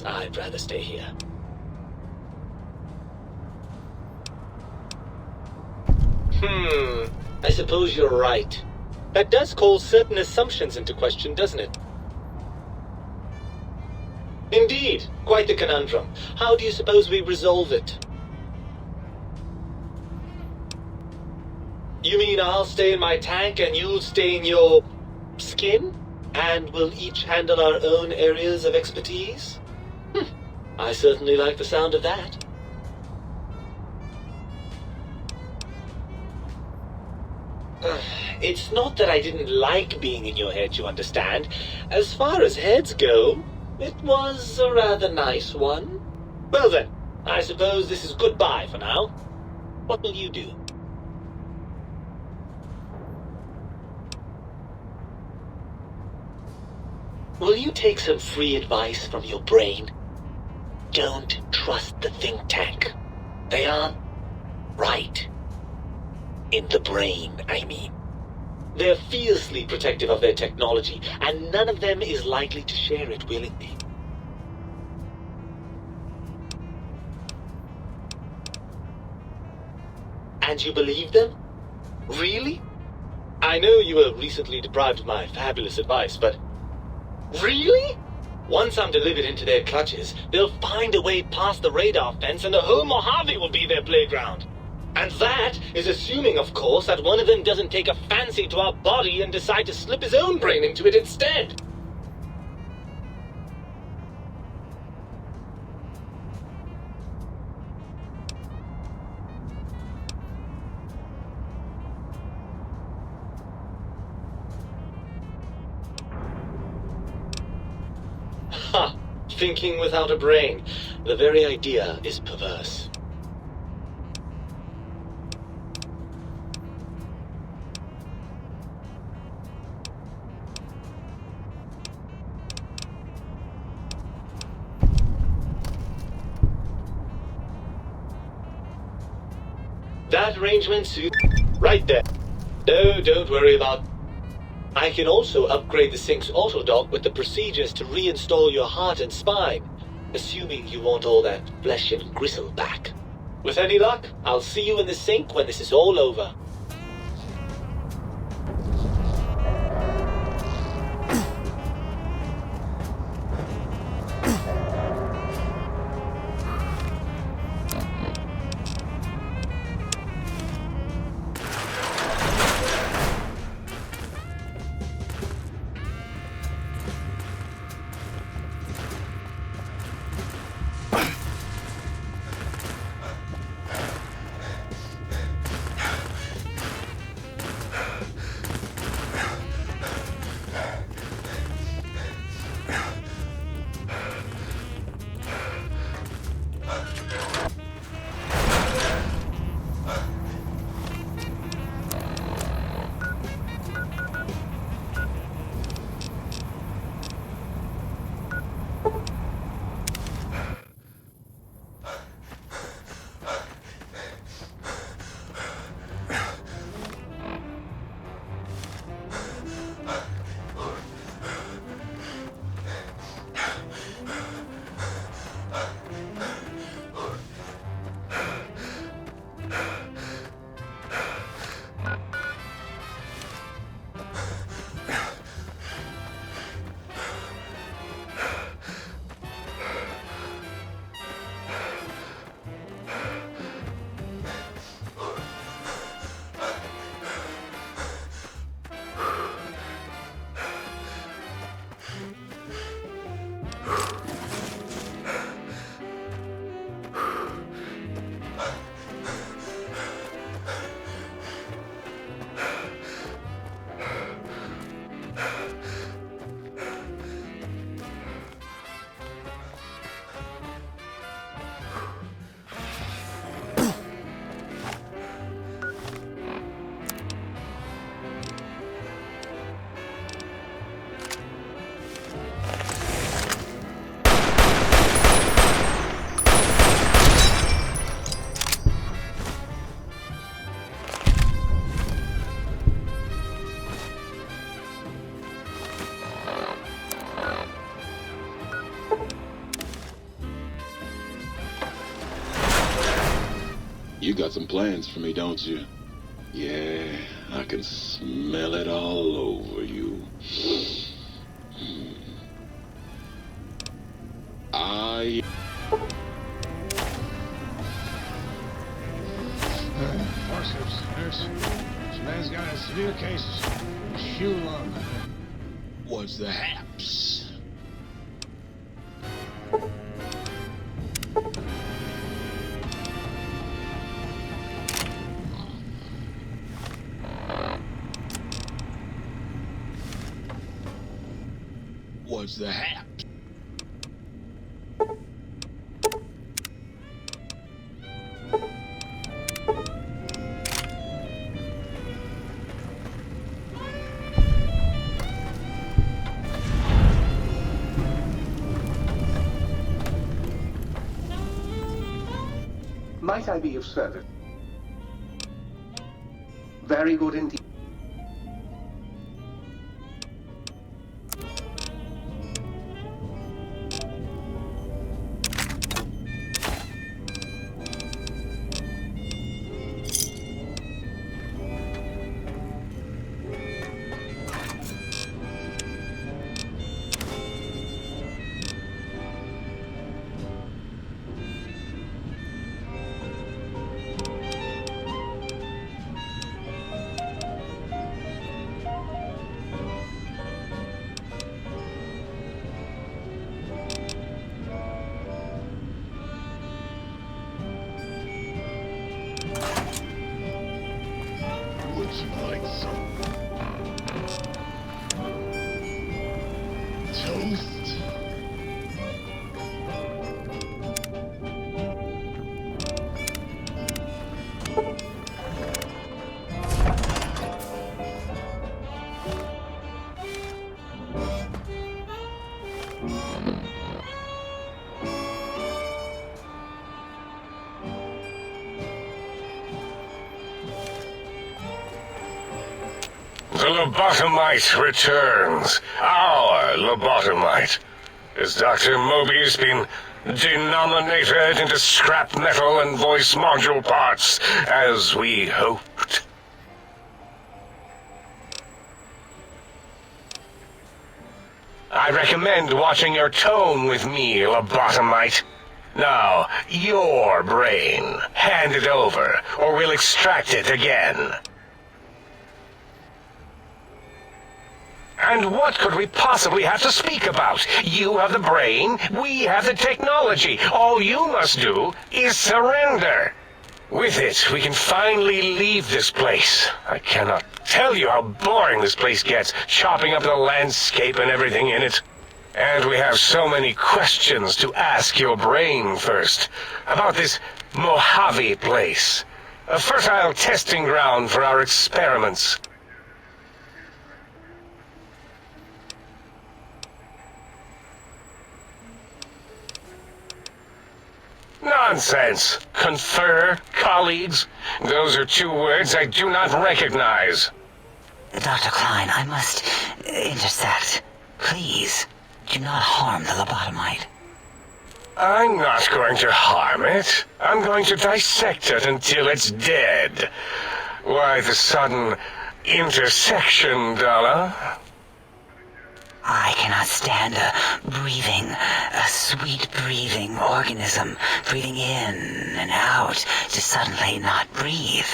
I'd rather stay here. I suppose you're right. That does call certain assumptions into question, doesn't it? Indeed, quite the conundrum. How do you suppose we resolve it? You mean I'll stay in my tank and you'll stay in your skin? And we'll each handle our own areas of expertise? I certainly like the sound of that. It's not that I didn't like being in your head, you understand. As far as heads go, it was a rather nice one. Well then, I suppose this is goodbye for now. What will you do? Will you take some free advice from your brain? Don't trust the think tank. They aren't right. In the brain, I mean. They're fiercely protective of their technology, and none of them is likely to share it willingly. And you believe them? Really? I know you were recently deprived of my fabulous advice, but... Really? Once I'm delivered into their clutches, they'll find a way past the radar fence and the whole Mojave will be their playground. And that is assuming, of course, that one of them doesn't take a fancy to our body and decide to slip his own brain into it instead. thinking without a brain. The very idea is perverse. That arrangement suits right there. No, don't worry about. I can also upgrade the sink's autodock with the procedures to reinstall your heart and spine, assuming you want all that flesh and gristle back. With any luck, I'll see you in the sink when this is all over. You got some plans for me, don't you? Yeah, I can smell it all over you. Forceps, nurse. This man's got a severe case of shoe lung. What's the haps? What's the haps? Might I be of service? Very good indeed. The lobotomite returns. Our lobotomite. Has Dr. Mobius been denominated into scrap metal and voice module parts, as we hoped? I recommend watching your tone with me, lobotomite. Now, your brain. Hand it over, or we'll extract it again. And what could we possibly have to speak about? You have the brain, we have the technology. All you must do is surrender. With it, we can finally leave this place. I cannot tell you how boring this place gets, chopping up the landscape and everything in it. And we have so many questions to ask your brain first. About this Mojave place. A fertile testing ground for our experiments. Nonsense. Confer, colleagues. Those are two words I do not recognize. Dr. Klein, I must intersect. Please, do not harm the lobotomite. I'm not going to harm it. I'm going to dissect it until it's dead. Why the sudden intersection, Dalla? I cannot stand a sweet breathing organism breathing in and out to suddenly not breathe.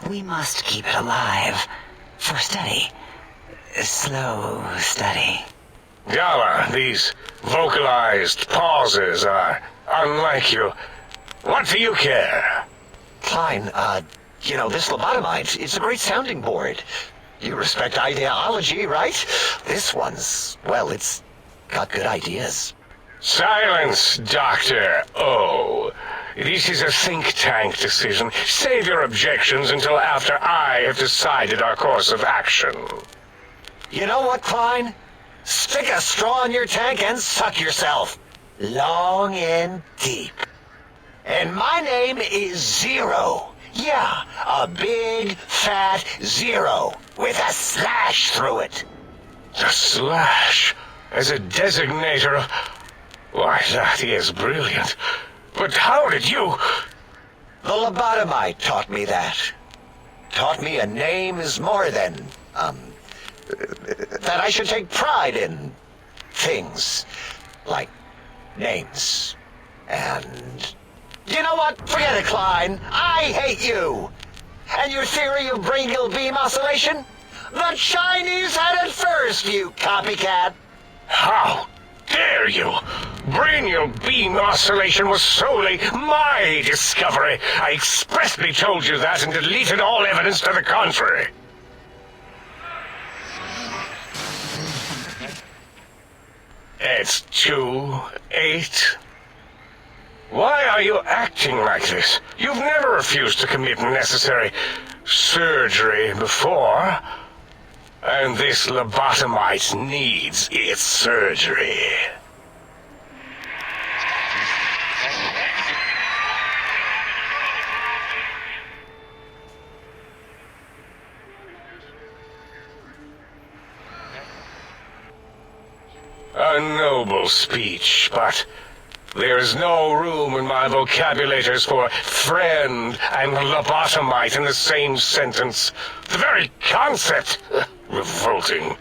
We must keep it alive. For study. Slow study. Dalla, these vocalized pauses are unlike you. What do you care? Klein, this lobotomite, it's a great sounding board. You respect ideology, right? This one's, well, it's got good ideas. Silence, Dr. O. This is a think tank decision. Save your objections until after I have decided our course of action. You know what, Klein? Stick a straw in your tank and suck yourself. Long and deep. And my name is Zero. Yeah, a big, fat zero with a slash through it. The slash as a designator of... Why, that is brilliant. But how did you... The lobotomite taught me that. Taught me a name is more than, that I should take pride in things like names. And you know what? Forget it, Klein. I hate you. And your theory of brain-gill beam oscillation? The Chinese had it first, you copycat. How dare you? Brainial beam oscillation was solely my discovery. I expressly told you that and deleted all evidence to the contrary. It's 2-8. Why are you acting like this? You've never refused to commit necessary surgery before. And this lobotomite needs its surgery. A noble speech, but there is no room in my vocabulators for friend and lobotomite in the same sentence. The very concept, revolting.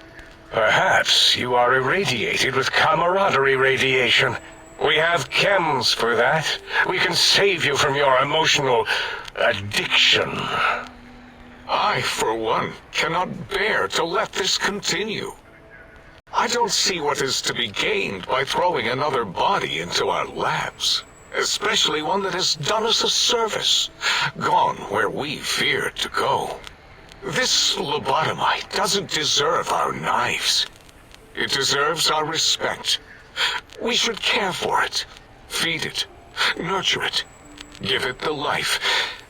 Perhaps you are irradiated with camaraderie radiation. We have chems for that. We can save you from your emotional addiction. I, for one, cannot bear to let this continue. I don't see what is to be gained by throwing another body into our labs, especially one that has done us a service, gone where we feared to go. This lobotomite doesn't deserve our knives. It deserves our respect. We should care for it, feed it, nurture it, give it the life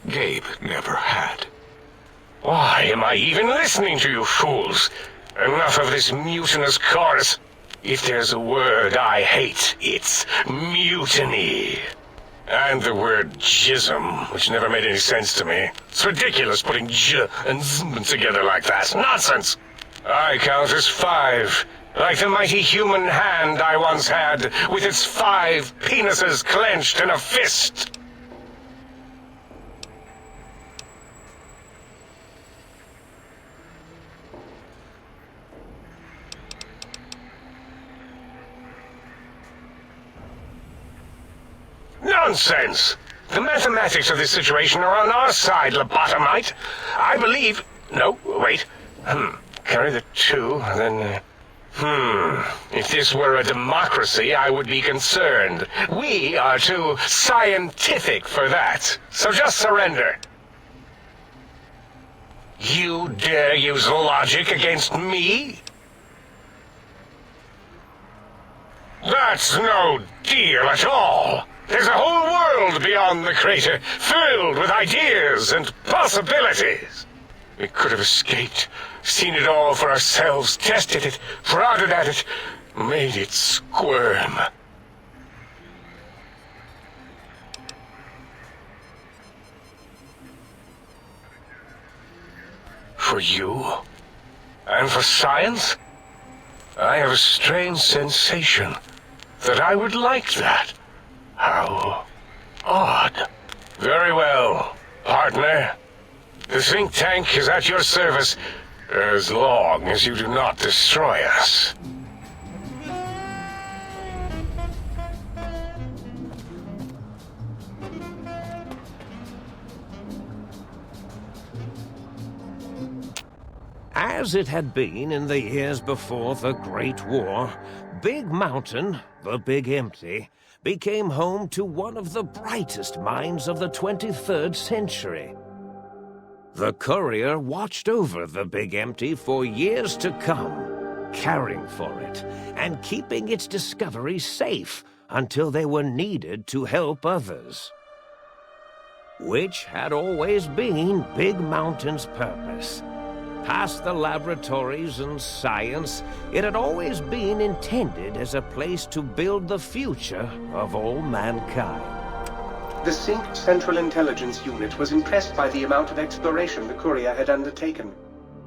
Gabe never had. Why am I even listening to you fools? Enough of this mutinous chorus. If there's a word I hate, it's mutiny. And the word jism, which never made any sense to me. It's ridiculous putting j and zm together like that. Nonsense! I count as 5, like the mighty human hand I once had, with its 5 penises clenched in a fist. Nonsense! The mathematics of this situation are on our side, lobotomite. I believe... No, wait. Carry the 2, then... If this were a democracy, I would be concerned. We are too scientific for that. So just surrender. You dare use logic against me? That's no deal at all. There's a whole world beyond the crater, filled with ideas and possibilities. We could have escaped, seen it all for ourselves, tested it, prodded at it, made it squirm. For you? And for science? I have a strange sensation that I would like that. How odd. Very well, partner. The think tank is at your service as long as you do not destroy us. As it had been in the years before the Great War, Big Mountain, the Big Empty, became home to one of the brightest minds of the 23rd century. The courier watched over the Big Empty for years to come, caring for it and keeping its discoveries safe until they were needed to help others. Which had always been Big Mountain's purpose. Past the laboratories and science, it had always been intended as a place to build the future of all mankind. The Sync Central Intelligence Unit was impressed by the amount of exploration the courier had undertaken.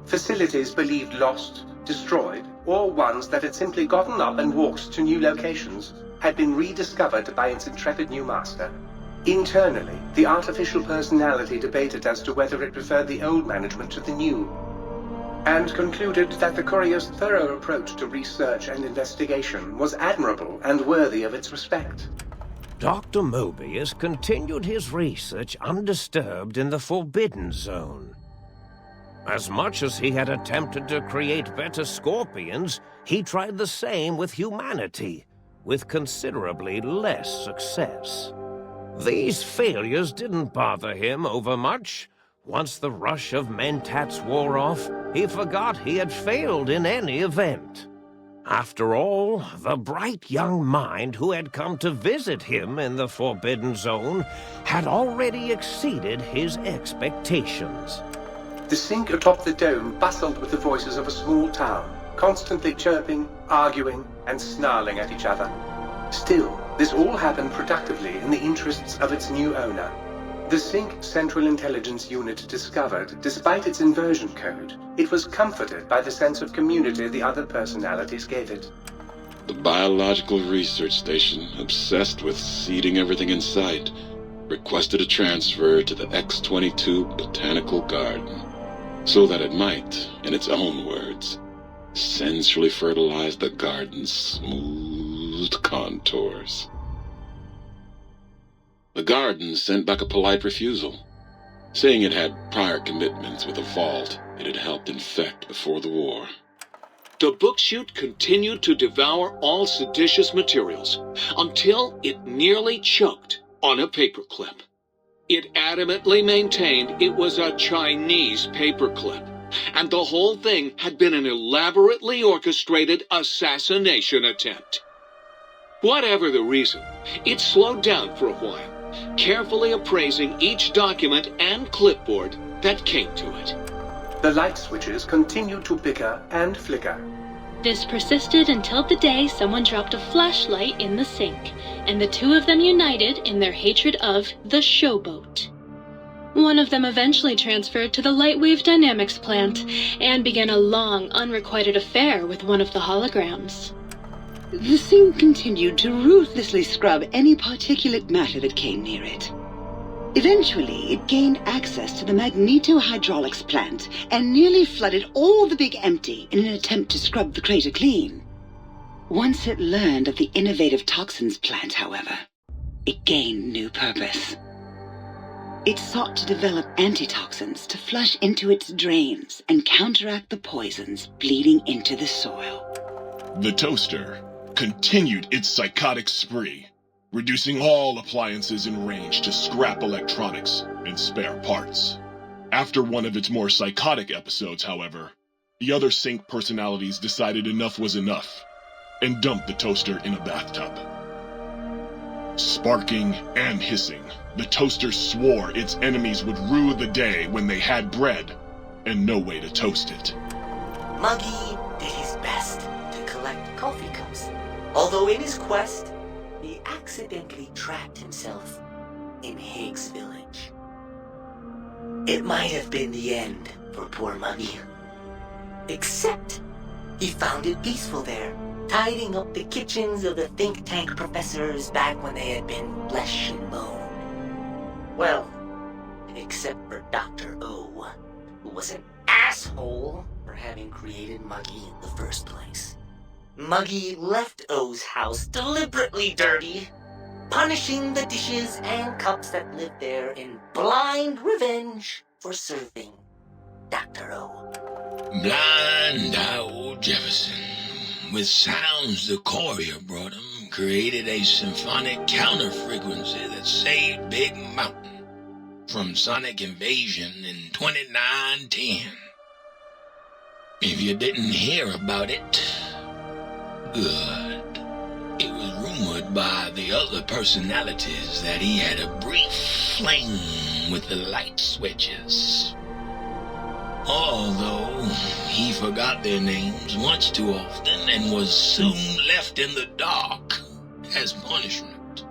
Facilities believed lost, destroyed, or ones that had simply gotten up and walked to new locations had been rediscovered by its intrepid new master. Internally, the artificial personality debated as to whether it preferred the old management to the new, and concluded that the courier's thorough approach to research and investigation was admirable and worthy of its respect. Dr. Mobius continued his research undisturbed in the Forbidden Zone. As much as he had attempted to create better scorpions, he tried the same with humanity, with considerably less success. These failures didn't bother him overmuch. Once the rush of mentats wore off, he forgot he had failed in any event. After all, the bright young mind who had come to visit him in the Forbidden Zone had already exceeded his expectations. The Sync atop the dome bustled with the voices of a small town, constantly chirping, arguing, and snarling at each other. Still, this all happened productively in the interests of its new owner. The Sync Central Intelligence Unit discovered, despite its inversion code, it was comforted by the sense of community the other personalities gave it. The biological research station, obsessed with seeding everything in sight, requested a transfer to the X-22 Botanical Garden, so that it might, in its own words, sensually fertilize the garden's smooth contours. The garden sent back a polite refusal, saying it had prior commitments with a vault it had helped infect before the war. The book chute continued to devour all seditious materials until it nearly choked on a paperclip. It adamantly maintained it was a Chinese paperclip, and the whole thing had been an elaborately orchestrated assassination attempt. Whatever the reason, it slowed down for a while, carefully appraising each document and clipboard that came to it. The light switches continued to bicker and flicker. This persisted until the day someone dropped a flashlight in the sink, and the two of them united in their hatred of the showboat. One of them eventually transferred to the Lightwave Dynamics plant and began a long, unrequited affair with one of the holograms. The thing continued to ruthlessly scrub any particulate matter that came near it. Eventually, it gained access to the magnetohydraulics plant and nearly flooded all the Big Empty in an attempt to scrub the crater clean. Once it learned of the innovative toxins plant, however, it gained new purpose. It sought to develop antitoxins to flush into its drains and counteract the poisons bleeding into the soil. The toaster continued its psychotic spree, reducing all appliances in range to scrap electronics and spare parts. After one of its more psychotic episodes, however, the other Sync personalities decided enough was enough and dumped the toaster in a bathtub. Sparking and hissing, the toaster swore its enemies would rue the day when they had bread and no way to toast it. Muggy did his best to collect coffee cups, although in his quest, he accidentally trapped himself in Higgs Village. It might have been the end for poor Muggy. Except, he found it peaceful there, tidying up the kitchens of the think tank professors back when they had been flesh and bone. Well, except for Dr. O, who was an asshole for having created Muggy in the first place. Muggy left O's house deliberately dirty, punishing the dishes and cups that lived there in blind revenge for serving Dr. O. Blind old Jefferson, with sounds the courier brought him, created a symphonic counter-frequency that saved Big Mountain from sonic invasion in 2910. If you didn't hear about it, good. It was rumored by the other personalities that he had a brief fling with the light switches. Although he forgot their names much too often and was soon left in the dark as punishment.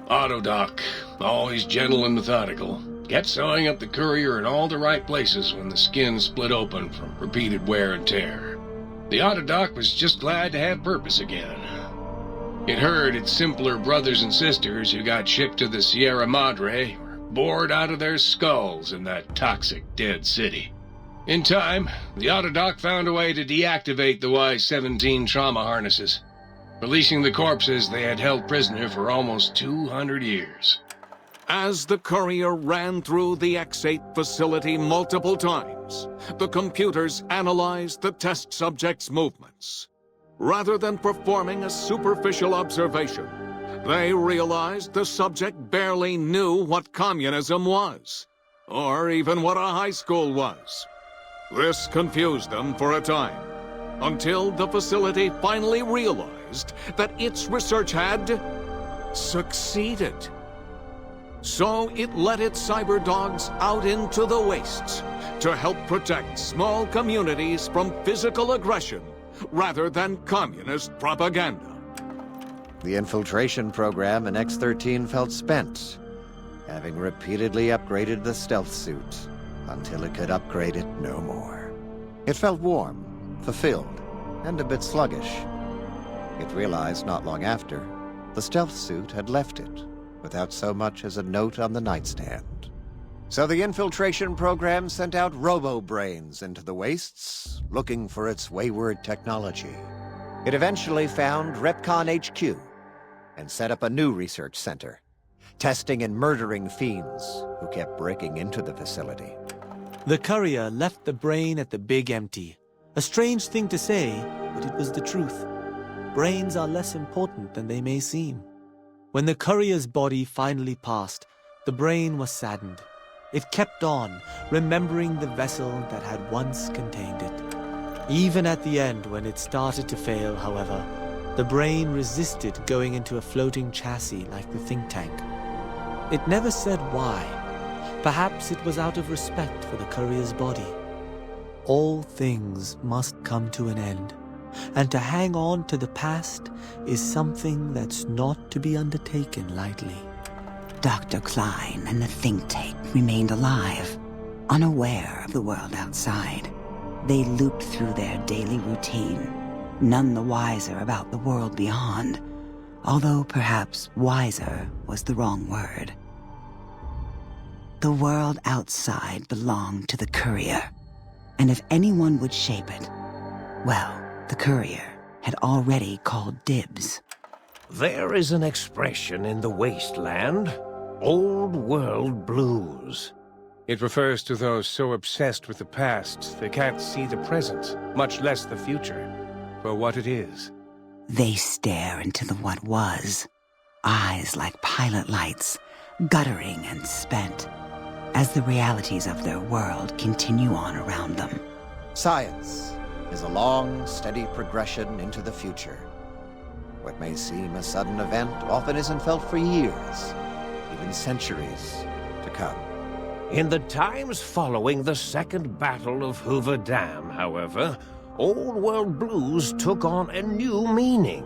Autodoc, always gentle and methodical, kept sewing up the courier in all the right places when the skin split open from repeated wear and tear. The Autodoc was just glad to have purpose again. It heard its simpler brothers and sisters who got shipped to the Sierra Madre were bored out of their skulls in that toxic dead city. In time, the Autodoc found a way to deactivate the Y-17 trauma harnesses, releasing the corpses they had held prisoner for almost 200 years. As the courier ran through the X8 facility multiple times, the computers analyzed the test subject's movements. Rather than performing a superficial observation, they realized the subject barely knew what communism was, or even what a high school was. This confused them for a time, until the facility finally realized that its research had succeeded. So it let its cyber dogs out into the wastes to help protect small communities from physical aggression rather than communist propaganda. The infiltration program in X-13 felt spent, having repeatedly upgraded the stealth suit until it could upgrade it no more. It felt warm, fulfilled, and a bit sluggish. It realized not long after, the stealth suit had left it, without so much as a note on the nightstand. So the infiltration program sent out robo-brains into the wastes, looking for its wayward technology. It eventually found Repcon HQ, and set up a new research center, testing and murdering fiends who kept breaking into the facility. The courier left the brain at the Big Empty. A strange thing to say, but it was the truth. Brains are less important than they may seem. When the courier's body finally passed, the brain was saddened. It kept on, remembering the vessel that had once contained it. Even at the end, when it started to fail, however, the brain resisted going into a floating chassis like the think tank. It never said why. Perhaps it was out of respect for the courier's body. All things must come to an end, and to hang on to the past is something that's not to be undertaken lightly. Dr. Klein and the think tank remained alive, unaware of the world outside. They looped through their daily routine, none the wiser about the world beyond, although perhaps wiser was the wrong word. The world outside belonged to the courier, and if anyone would shape it, well, the courier had already called dibs. There is an expression in the wasteland, old world blues. It refers to those so obsessed with the past they can't see the present, much less the future, for what it is. They stare into the what was, eyes like pilot lights, guttering and spent, as the realities of their world continue on around them. Science is a long, steady progression into the future. What may seem a sudden event often isn't felt for years, even centuries to come. In the times following the Second Battle of Hoover Dam, however, old world blues took on a new meaning.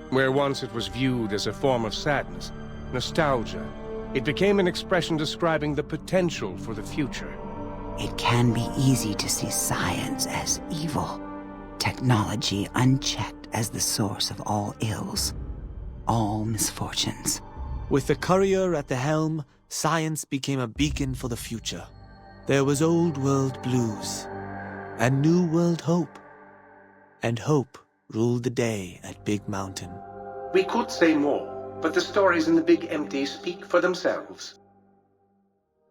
Where once it was viewed as a form of sadness, nostalgia, it became an expression describing the potential for the future. It can be easy to see science as evil, technology unchecked as the source of all ills, all misfortunes. With the courier at the helm, science became a beacon for the future. There was old world blues, and new world hope. And hope ruled the day at Big Mountain. We could say more, but the stories in the Big Empty speak for themselves.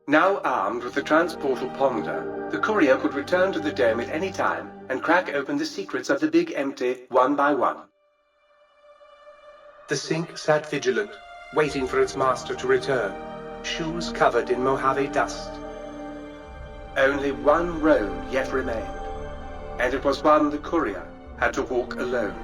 Now armed with the transportal Ponder, the courier could return to the dome at any time and crack open the secrets of the Big Empty one by one. The sink sat vigilant, waiting for its master to return, shoes covered in Mojave dust. Only one road yet remained, and it was one the courier had to walk alone.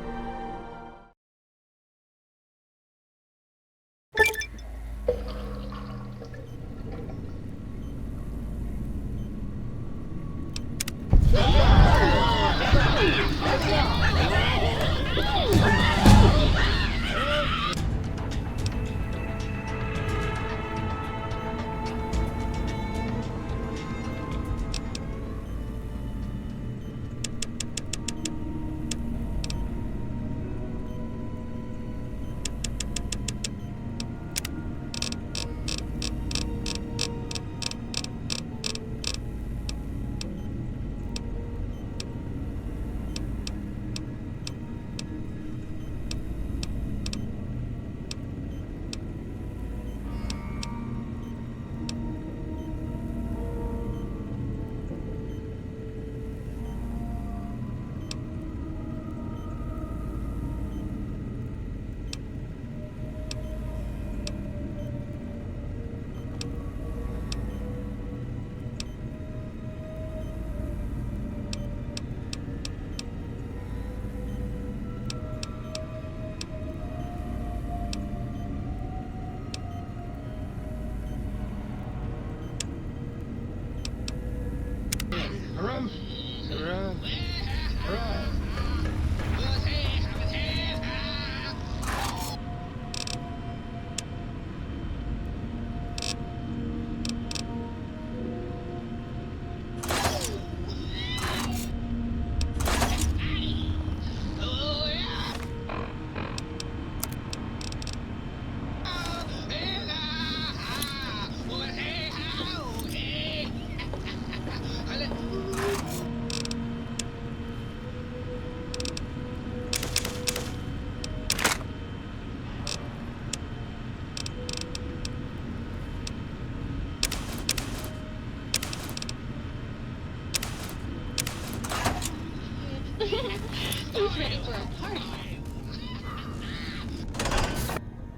He's ready for a party.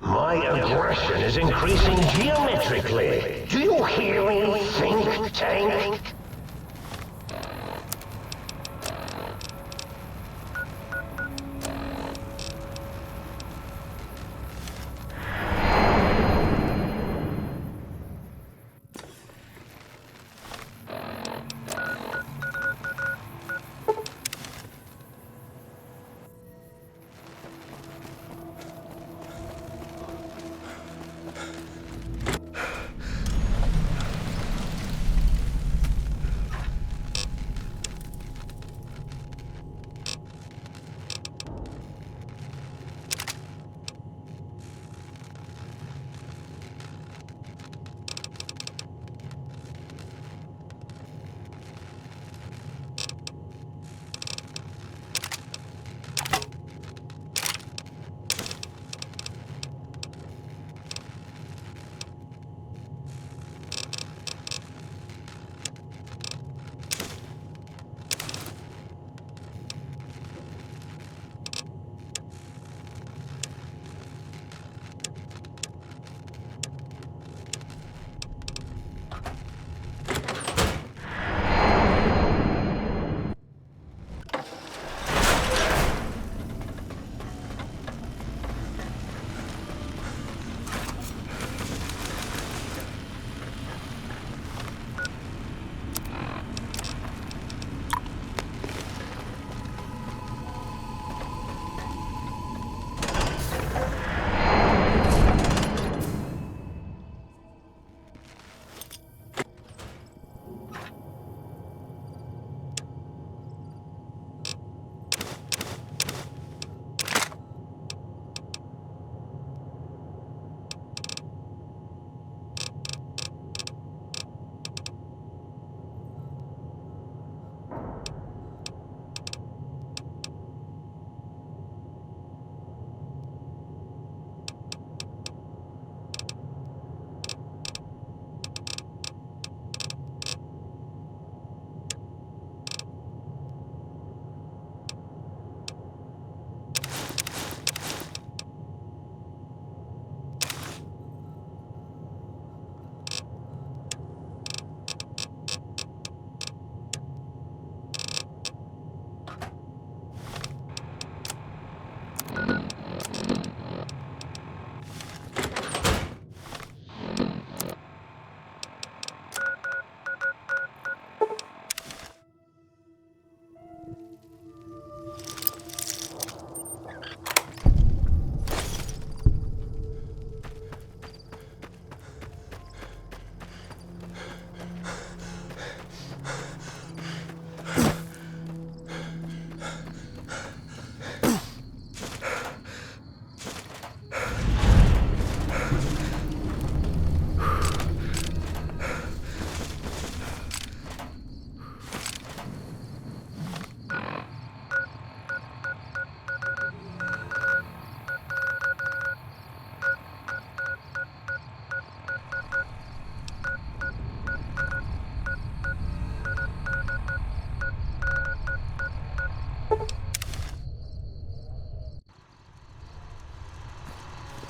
My aggression is increasing geometrically. Do you hear me, think tank?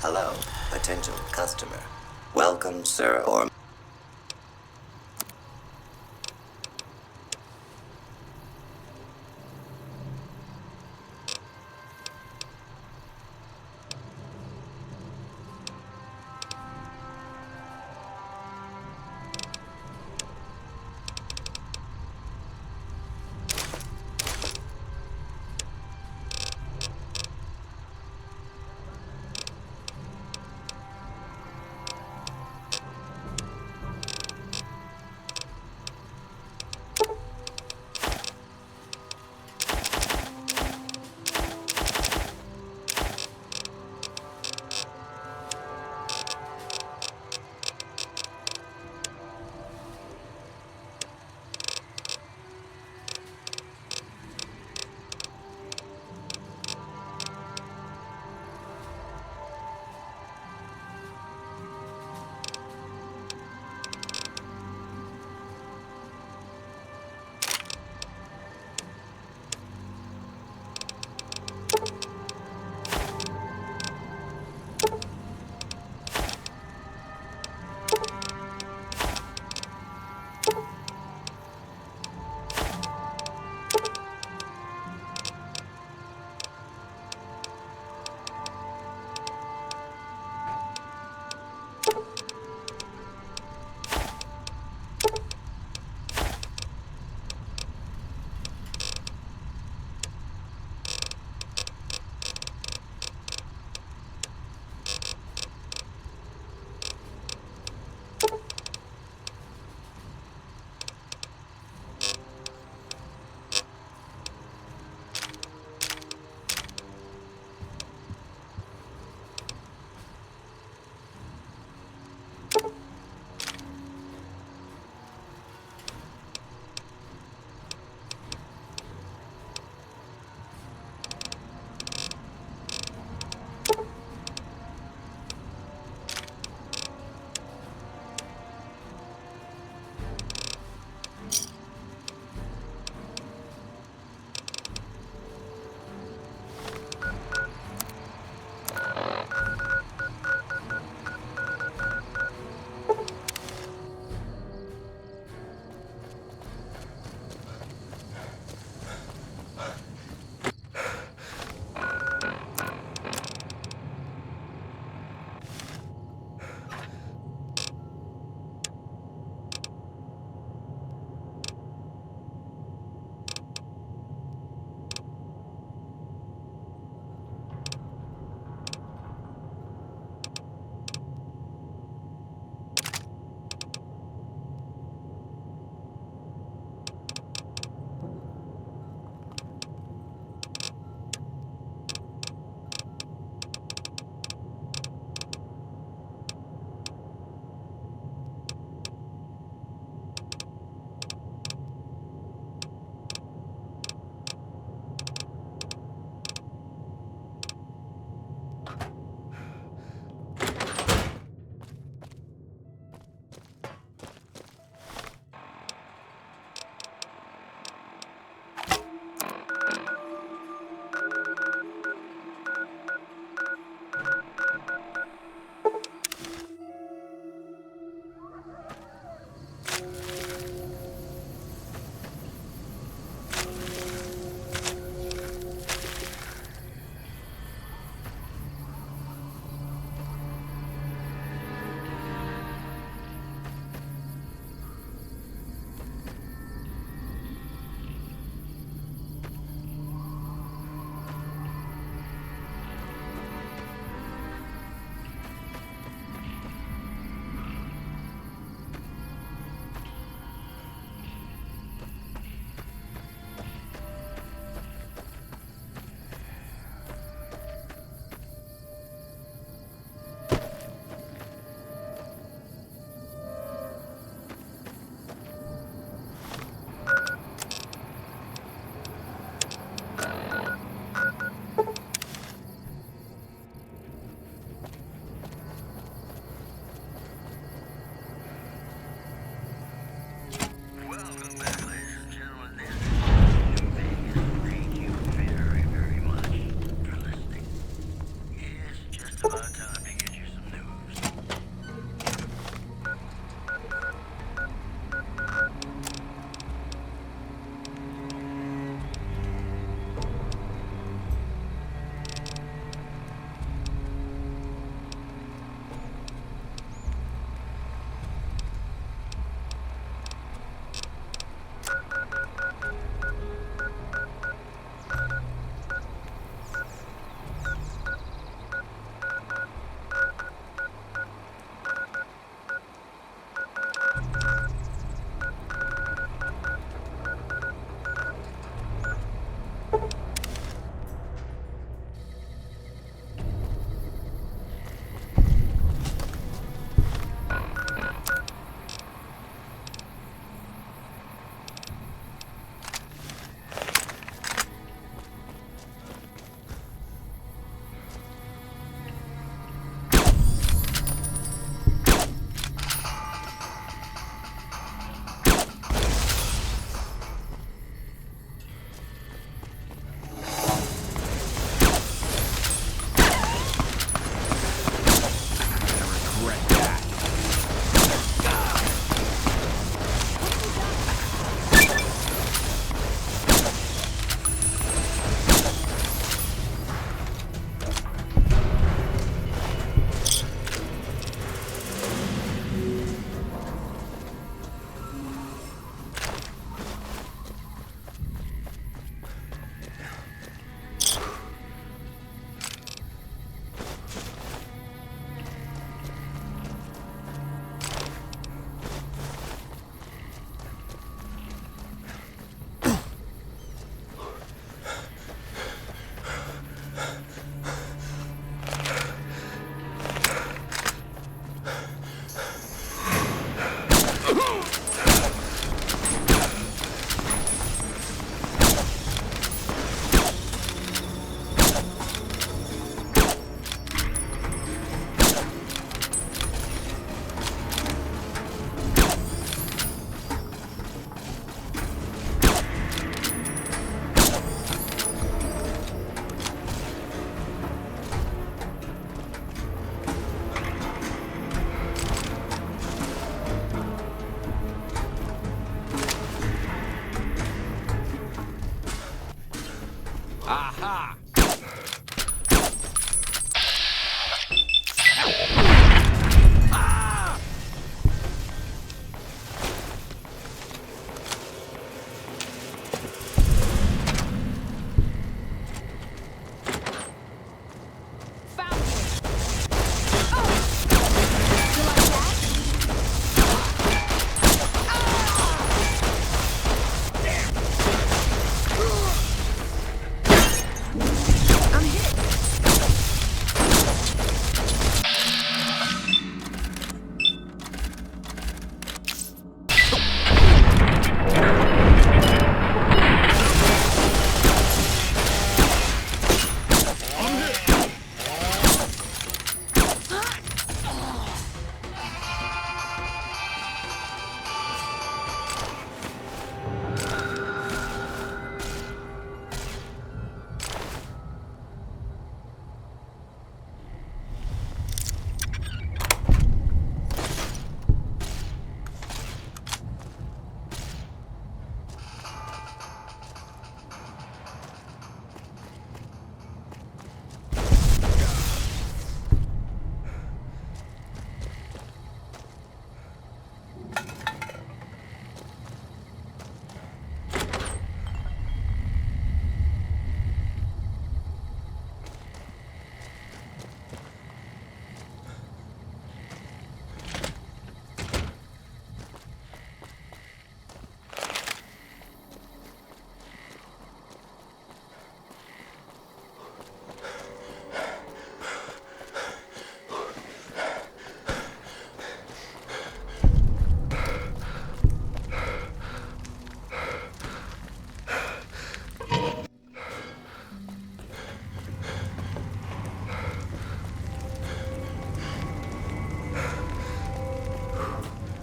Hello, potential customer. Welcome, sir, or... Aha!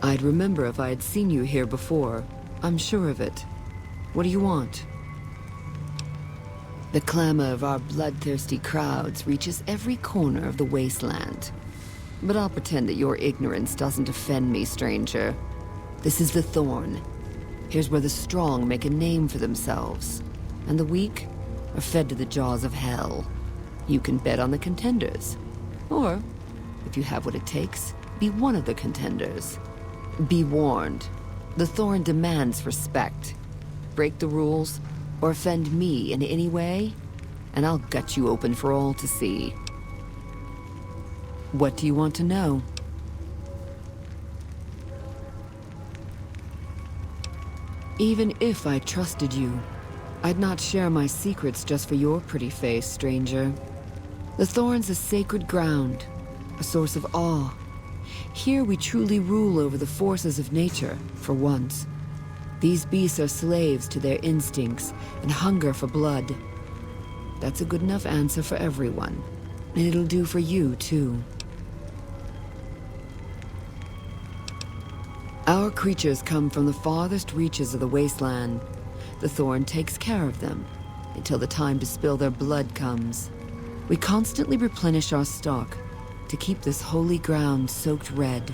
I'd remember if I had seen you here before. I'm sure of it. What do you want? The clamor of our bloodthirsty crowds reaches every corner of the wasteland. But I'll pretend that your ignorance doesn't offend me, stranger. This is the Thorn. Here's where the strong make a name for themselves, and the weak are fed to the jaws of hell. You can bet on the contenders. Or, if you have what it takes, be one of the contenders. Be warned. The Thorn demands respect. Break the rules, or offend me in any way, and I'll gut you open for all to see. What do you want to know? Even if I trusted you, I'd not share my secrets just for your pretty face, stranger. The Thorn's a sacred ground, a source of awe. Here we truly rule over the forces of nature, for once. These beasts are slaves to their instincts and hunger for blood. That's a good enough answer for everyone, and it'll do for you, too. Our creatures come from the farthest reaches of the wasteland. The Thorn takes care of them, until the time to spill their blood comes. We constantly replenish our stock, to keep this holy ground soaked red.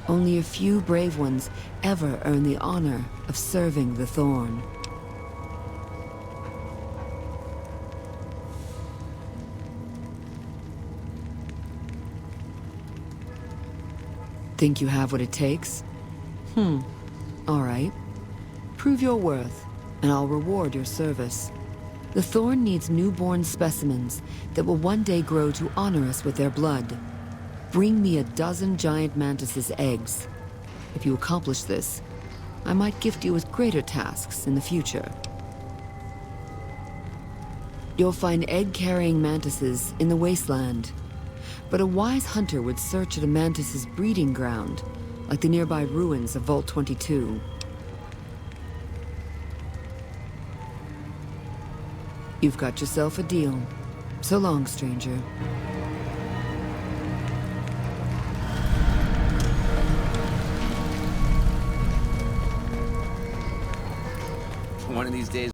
Only a few brave ones ever earn the honor of serving the Thorn. Think you have what it takes? All right. Prove your worth, and I'll reward your service. The Thorn needs newborn specimens that will one day grow to honor us with their blood. Bring me 12 giant mantises' eggs. If you accomplish this, I might gift you with greater tasks in the future. You'll find egg-carrying mantises in the wasteland, but a wise hunter would search at a mantis's breeding ground, like the nearby ruins of Vault 22. You've got yourself a deal. So long, stranger. One of these days,